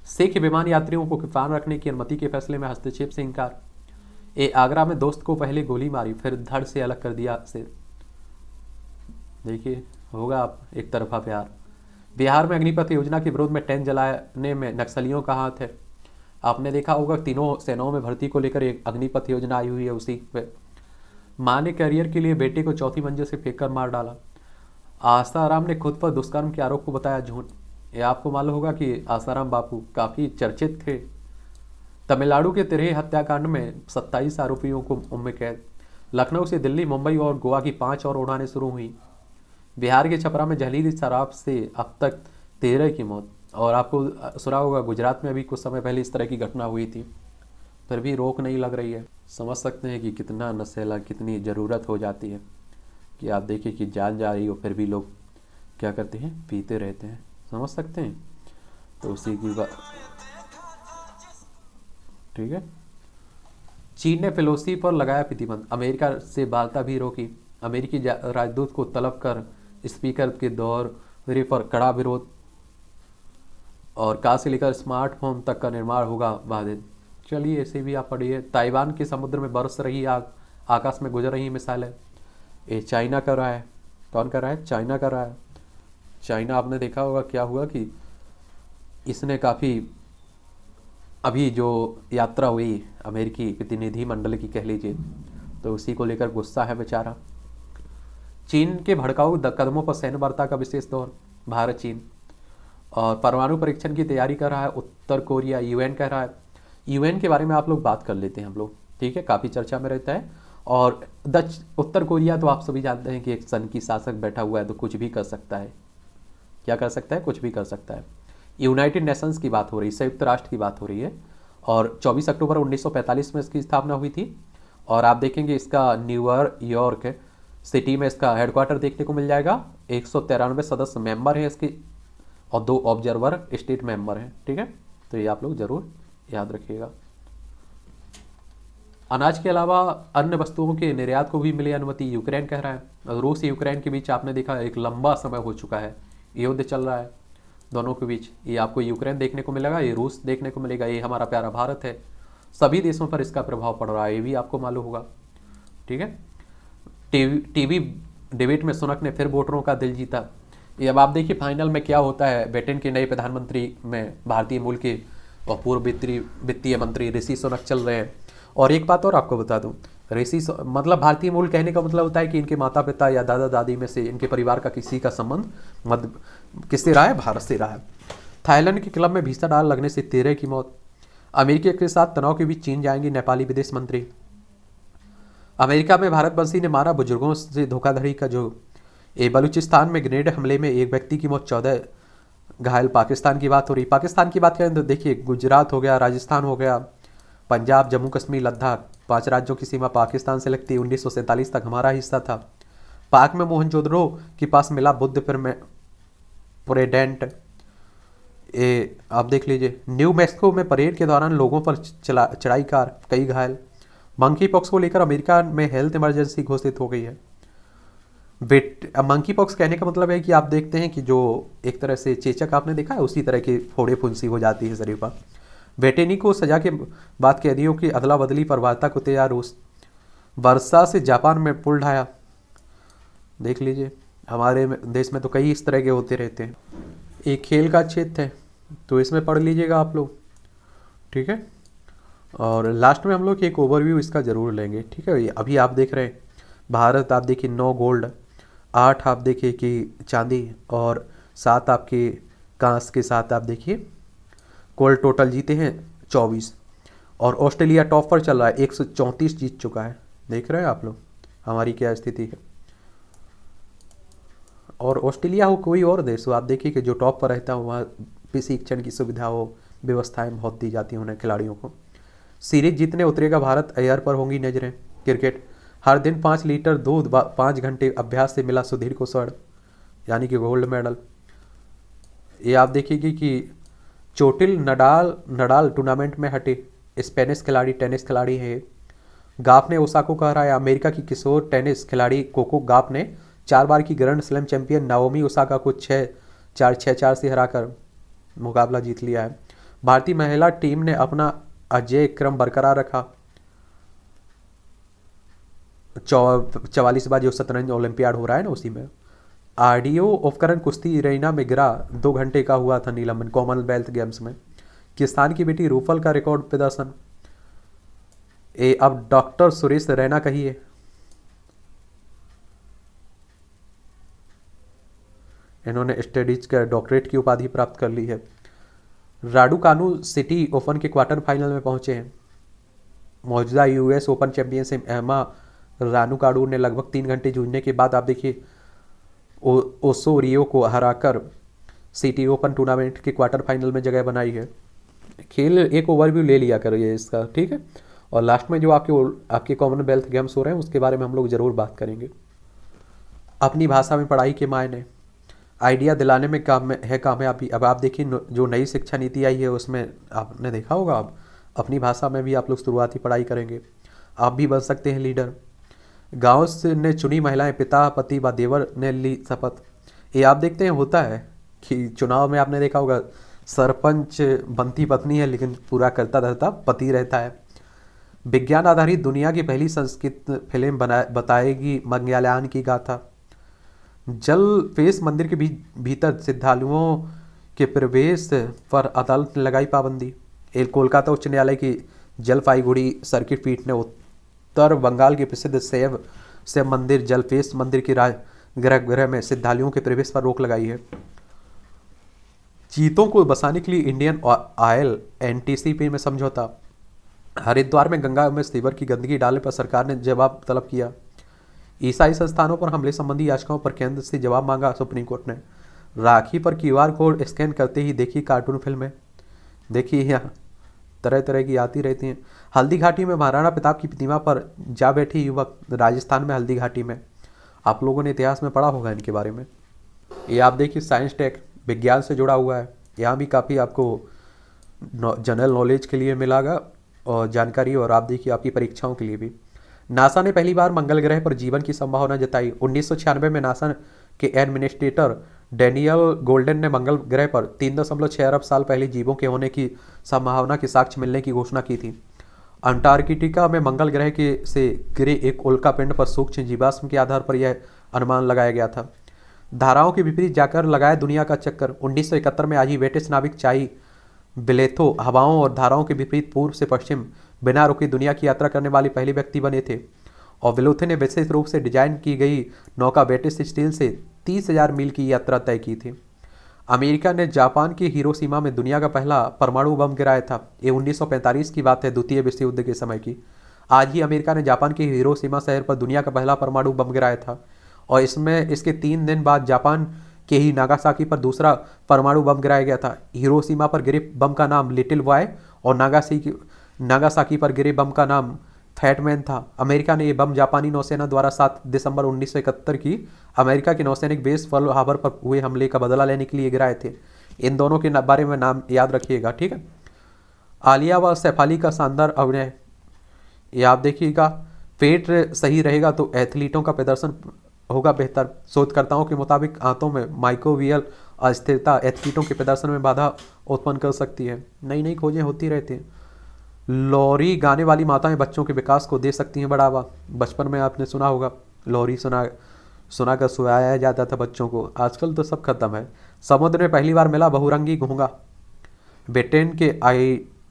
सिख विमान यात्रियों को किफान रखने की अनुमति के फैसले में हस्तक्षेप से इनकार। ए आगरा में दोस्त को पहले गोली मारी फिर धड़ से अलग कर दिया सिर। देखिए होगा आप एक तरफा प्यार। बिहार में अग्निपथ योजना के विरोध में टैंक जलाने में नक्सलियों का हाथ है। आपने देखा होगा तीनों सेनाओं में भर्ती को लेकर एक अग्निपथ योजना आई हुई है। उसी पे मां ने करियर के लिए बेटे को 4थी मंजिल से फेंककर मार डाला। आसाराम ने खुद पर दुष्कर्म के आरोप को बताया झूठ। ये आपको मालूम होगा कि आसाराम बापू काफ़ी चर्चित थे। तमिलनाडु के तिरहे हत्याकांड में 27 आरोपियों को उम्र कैद। लखनऊ से दिल्ली, मुंबई और गोवा की 5 और उड़ानें शुरू हुई। बिहार के छपरा में जहरीली शराब से अब तक 13 की मौत। और आपको सुना होगा गुजरात में अभी कुछ समय पहले इस तरह की घटना हुई थी, फिर भी रोक नहीं लग रही है। समझ सकते हैं कि कितना नशेला, कितनी ज़रूरत हो जाती है कि आप देखिए कि जान जा रही हो फिर भी लोग क्या करते हैं, पीते रहते हैं। समझ सकते हैं। तो उसी की बात, ठीक है। चीन ने पेलोसी पर लगाया प्रतिबंध, अमेरिका से वार्ता भी रोकी। अमेरिकी राजदूत को तलब कर स्पीकर के दौरे पर कड़ा विरोध। और कार से लेकर स्मार्टफोन तक का निर्माण होगा बाधित। चलिए ऐसे भी आप पढ़िए। ताइवान के समुद्र में बरस रही आग, आकाश में गुजर रही मिसाइलें। ये चाइना कर रहा है। कौन कर रहा है? चाइना कर रहा है। चाइना आपने देखा होगा क्या हुआ कि इसने काफ़ी अभी जो यात्रा हुई अमेरिकी प्रतिनिधि मंडल की कह लीजिए, तो उसी को लेकर गुस्सा है बेचारा। चीन के भड़काऊ कदमों पर सैन्य वार्ता का विशेष दौर, भारत चीन। और परमाणु परीक्षण की तैयारी कर रहा है उत्तर कोरिया, यूएन कह रहा है। यूएन के बारे में आप लोग बात कर लेते हैं हम लोग, ठीक है, काफ़ी चर्चा में रहता है। और उत्तर कोरिया तो आप सभी जानते हैं कि एक सन की शासक बैठा हुआ है तो कुछ भी कर सकता है। क्या कर सकता है, कुछ भी कर सकता है। यूनाइटेड नेशंस की बात हो रही है, संयुक्त राष्ट्र की बात हो रही है, और 24 अक्टूबर 1945 में इसकी स्थापना हुई थी। और आप देखेंगे इसका न्यूयॉर्क सिटी में इसका हेडक्वार्टर देखने को मिल जाएगा। 193 सदस्य मेंबर हैं इसके, और 2 ऑब्जर्वर स्टेट मेंबर हैं, ठीक है। तो ये आप लोग जरूर याद रखिएगा। अनाज के अलावा अन्य वस्तुओं के निर्यात को भी मिली अनुमति, यूक्रेन कह रहा है। रूस यूक्रेन के बीच आपने देखा एक लंबा समय हो चुका है, युद्ध चल रहा है दोनों के बीच। ये आपको यूक्रेन देखने को मिलेगा, ये रूस देखने को मिलेगा, ये हमारा प्यारा भारत है। सभी देशों पर इसका प्रभाव पड़ रहा है, ये भी आपको मालूम होगा, ठीक है। टीवी डिबेट में सुनक ने फिर वोटरों का दिल जीता। ये अब आप देखिए फाइनल में क्या होता है। ब्रिटेन के नए प्रधानमंत्री में भारतीय मूल के और पूर्व वित्तीय मंत्री ऋषि सुनक चल रहे हैं। और एक बात और आपको बता दूं, मतलब भारतीय मूल कहने का मतलब होता है कि इनके माता पिता या दादा दादी में से इनके परिवार का किसी का संबंध मध्य किससे रहा है, भारत से रहा है। थाईलैंड के क्लब में भीषण आग लगने से 13 की मौत। अमेरिका के साथ तनाव के बीच चीन जाएंगी नेपाली विदेश मंत्री। अमेरिका में भारतवंशी ने मारा बुजुर्गों से धोखाधड़ी का जो। बलूचिस्तान में ग्रेनेड हमले में एक व्यक्ति की मौत, 14 घायल। पाकिस्तान की बात हो रही, पाकिस्तान की बात करें तो देखिए गुजरात हो गया, राजस्थान हो गया, पंजाब, जम्मू कश्मीर, लद्दाख, 5 राज्यों की सीमा पाकिस्तान से लगती है। 1947 तक हमारा हिस्सा था। पाक में मोहनजोदड़ो के पास मिला बुद्ध प्रेडेंट। आप देख लीजिए। न्यू मैक्सिको में परेड के दौरान लोगों पर चढ़ाई कार, कई घायल। मंकी पॉक्स को लेकर अमेरिका में हेल्थ इमरजेंसी घोषित हो गई है। मंकी पॉक्स कहने का मतलब है कि आप देखते हैं कि जो एक तरह से चेचक आपने देखा है, उसी तरह की फोड़े फुंसी हो जाती है शरीर पर। बेटेनी को सजा के बाद कैदियों की अदला बदली पर वार्ता को तैयार रूस। वर्षा से जापान में पुल ढाया, देख लीजिए। हमारे देश में तो कई इस तरह के होते रहते हैं। एक खेल का क्षेत्र है तो इसमें पढ़ लीजिएगा आप लोग, ठीक है। और लास्ट में हम लोग एक ओवरव्यू इसका ज़रूर लेंगे, ठीक है। अभी आप देख रहे हैं भारत, आप देखिए 9 गोल्ड, 8 आप देखिए कि चांदी, और 7 आपके कांस के साथ आप देखिए गोल्ड टोटल जीते हैं 24। और ऑस्ट्रेलिया टॉप पर चल रहा है, 134 जीत चुका है। देख रहे हैं आप लोग हमारी क्या स्थिति है। और ऑस्ट्रेलिया हो कोई और देश हो, आप देखिए कि जो टॉप पर रहता हो वहाँ प्रशिक्षण की सुविधा हो, व्यवस्थाएं बहुत दी जाती हैं उन्हें खिलाड़ियों को। सीरीज जीतने उतरेगा भारत, एयर पर होंगी नजरें। क्रिकेट, हर दिन 5 लीटर दूध 5 घंटे अभ्यास से मिला सुधीर को स्वर्ण, यानी कि गोल्ड मेडल। ये आप देखिए कि चोटिल नडाल टूर्नामेंट में हटे। स्पेनिश खिलाड़ी, टेनिस खिलाड़ी है। गाफ ने ओसाको को हराया। अमेरिका की किशोर टेनिस खिलाड़ी कोको गाफ ने 4 बार की grand slam champion Naomi Osaka को 6-4, 6-4 से हराकर मुकाबला जीत लिया है। भारतीय महिला टीम ने अपना अजय क्रम बरकरार रखा। 44 बार जो शतरंज ओलंपियाड हो रहा है ना, उसी में। आरडीओ उपकरण कुश्ती रैना में गिरा, 2 घंटे का हुआ था नीलंबन कॉमनवेल्थ गेम्स में। किसान की बेटी रूफल का रिकॉर्ड प्रदर्शन। अब डॉक्टर सुरेश रैना कहिए। इन्होंने स्टडीज का डॉक्टरेट की उपाधि प्राप्त कर ली है। राडुकानु सिटी ओपन के क्वार्टर फाइनल में पहुंचे हैं। मौजूदा यूएस ओपन चैंपियनशिप एमा रानुकाडू ने लगभग 3 घंटे जूझने के बाद आप देखिए ओसोरियो को हराकर सिटी ओपन टूर्नामेंट के क्वार्टर फाइनल में जगह बनाई है। खेल एक ओवरव्यू ले लिया करिए इसका, ठीक है। और लास्ट में जो आपके कॉमनवेल्थ गेम्स हो रहे हैं उसके बारे में हम लोग ज़रूर बात करेंगे। अपनी भाषा में पढ़ाई के मायने, आइडिया दिलाने में कामयाबी। अब आप देखिए जो नई शिक्षा नीति आई है उसमें आपने देखा होगा, अब अपनी भाषा में भी आप लोग शुरुआती पढ़ाई करेंगे। आप भी बन सकते हैं लीडर। गांव से ने चुनी महिलाएं, पिता पति व देवर ने ली शपथ। ये आप देखते हैं होता है कि चुनाव में आपने देखा होगा सरपंच बनती पत्नी है लेकिन पूरा करता रहता पति रहता है। विज्ञान आधारित दुनिया की पहली संस्कृत फिल्म बताएगी मंगलयान की गाथा। जल फेस मंदिर के भीतर श्रद्धालुओं के प्रवेश पर अदालत ने लगाई पाबंदी। कोलकाता उच्च न्यायालय की जलपाईगुड़ी सर्किट पीठ ने उत्तर बंगाल के प्रसिद्ध शैव मंदिर जलफेस मंदिर की गर्भगृह में श्रद्धालुओं के प्रवेश पर रोक लगाई है। चीतों को बसाने के लिए इंडियन ऑयल एनटीसीपी में समझौता। हरिद्वार में गंगा में सीवर की गंदगी डालने पर सरकार ने जवाब तलब किया। ईसाई संस्थानों पर हमले संबंधी याचिकाओं पर केंद्र से जवाब मांगा सुप्रीम कोर्ट ने। राखी पर क्यूआर कोड स्कैन करते ही देखिए कार्टून फिल्में, देखिए यहाँ तरह तरह की आती रहती हैं। हल्दी घाटी में महाराणा प्रताप की प्रतिमा पर जा बैठी युवक, राजस्थान में हल्दी घाटी में। आप लोगों ने इतिहास में पढ़ा होगा इनके बारे में। ये आप देखिए साइंस टेक विज्ञान से जुड़ा हुआ है, यहाँ भी काफ़ी आपको जनरल नॉलेज के लिए मिलेगा और जानकारी, और आप देखिए आपकी परीक्षाओं के लिए भी। नासा ने पहली बार मंगल ग्रह पर जीवन की संभावना जताई। 1996 में नासा के एडमिनिस्ट्रेटर डैनियल गोल्डन ने मंगल ग्रह पर 3.6 अरब साल पहले जीवों के होने की संभावना के साक्ष्य मिलने की घोषणा की थी। अंटार्कटिका में मंगल ग्रह के से गिरे एक उल्का पिंड पर सूक्ष्म जीवाश्म के आधार पर यह अनुमान लगाया गया था। धाराओं के विपरीत जाकर लगाया दुनिया का चक्कर। 1971 में आज ही ब्रिटिश नाविक चाई बिलेथो हवाओं और धाराओं के विपरीत पूर्व से पश्चिम बिना रुके दुनिया की यात्रा करने वाले पहले व्यक्ति बने थे। और बिलोथे ने विशेष रूप से डिजाइन की गई नौका ब्रिटिश स्टील से 30,000 मील की यात्रा तय की थी। अमेरिका ने जापान की हिरोशिमा में दुनिया का पहला परमाणु बम गिराया था। ये 1945 की बात है, द्वितीय विश्व युद्ध के समय की। आज ही अमेरिका ने जापान के हिरोशिमा शहर पर दुनिया का पहला परमाणु बम गिराया था, और इसके 3 दिन बाद जापान के ही नागासाकी पर दूसरा परमाणु बम गिराया गया था। हिरोशिमा पर गिरे बम का नाम लिटिल बॉय और नागासाकी पर गिरे बम का नाम फैटमैन था। अमेरिका ने यह बम जापानी नौसेना द्वारा 7 दिसंबर 1971 की अमेरिका के नौसैनिक बेस पर्ल हार्बर पर हुए हमले का बदला लेने के लिए गिराए थे। इन दोनों के बारे में नाम याद रखिएगा, ठीक है। आलिया व सैफ अली का शानदार अभिनय, ये आप देखिएगा। पेट सही रहेगा तो एथलीटों का प्रदर्शन होगा बेहतर। शोधकर्ताओं के मुताबिक आंतों में माइक्रोवियल अस्थिरता एथलीटों के प्रदर्शन में बाधा उत्पन्न कर सकती है। नई नई खोजें होती रहती हैं। लोरी गाने वाली माताएं बच्चों के विकास को दे सकती हैं बढ़ावा। बचपन में आपने सुना होगा लोरी सुना कर सुलाया जाता था बच्चों को, आजकल तो सब खत्म है। समुद्र में पहली बार मिला बहुरंगी घोंघा। ब्रिटेन के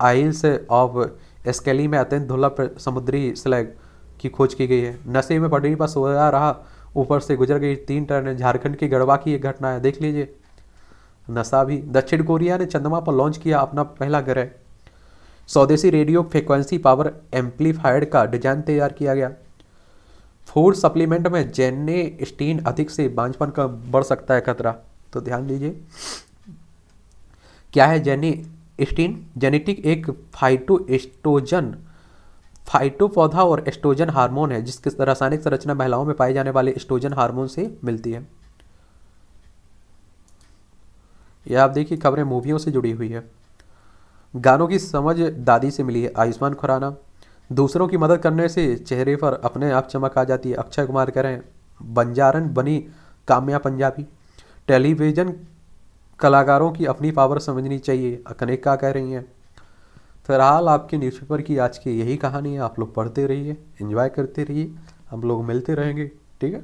आइल्स ऑफ स्केली में अत्यंत दुर्लभ समुद्री स्लैग की खोज की गई है। नशे में पटरी पर सोया रहा, ऊपर से गुजर गई 3 ट्रेनें। झारखंड की गढ़वा की एक घटना है, देख लीजिए। नशा भी। दक्षिण कोरिया ने चंद्रमा पर लॉन्च किया अपना पहला ग्रह। स्वदेशी रेडियो फ्रिक्वेंसी पावर एम्पलीफायर का डिजाइन तैयार किया गया। फूड सप्लीमेंट में जेनेस्टीन अधिक से बांझपन का बढ़ सकता है खतरा, तो ध्यान दीजिए। क्या है जेनेस्टीन? जेनेटिक एक फाइटो पौधा और एस्ट्रोजन हार्मोन है, जिसकी रासायनिक संरचना महिलाओं में पाए जाने वाले एस्ट्रोजन हार्मोन से मिलती है। यह आप देखिए खबरें मूवियों से जुड़ी हुई है। गानों की समझ दादी से मिली है। आयुष्मान खुराना। दूसरों की मदद करने से चेहरे पर अपने आप चमक आ जाती है। अक्षय कुमार कह रहे हैं। बंजारन बनी काम्या पंजाबी। टेलीविजन कलाकारों की अपनी पावर समझनी चाहिए, अकनेका कह रही हैं। फिलहाल आपके न्यूज़पेपर की आज की यही कहानी है। आप लोग पढ़ते रहिए, एंजॉय करते रहिए, हम लोग मिलते रहेंगे, ठीक है।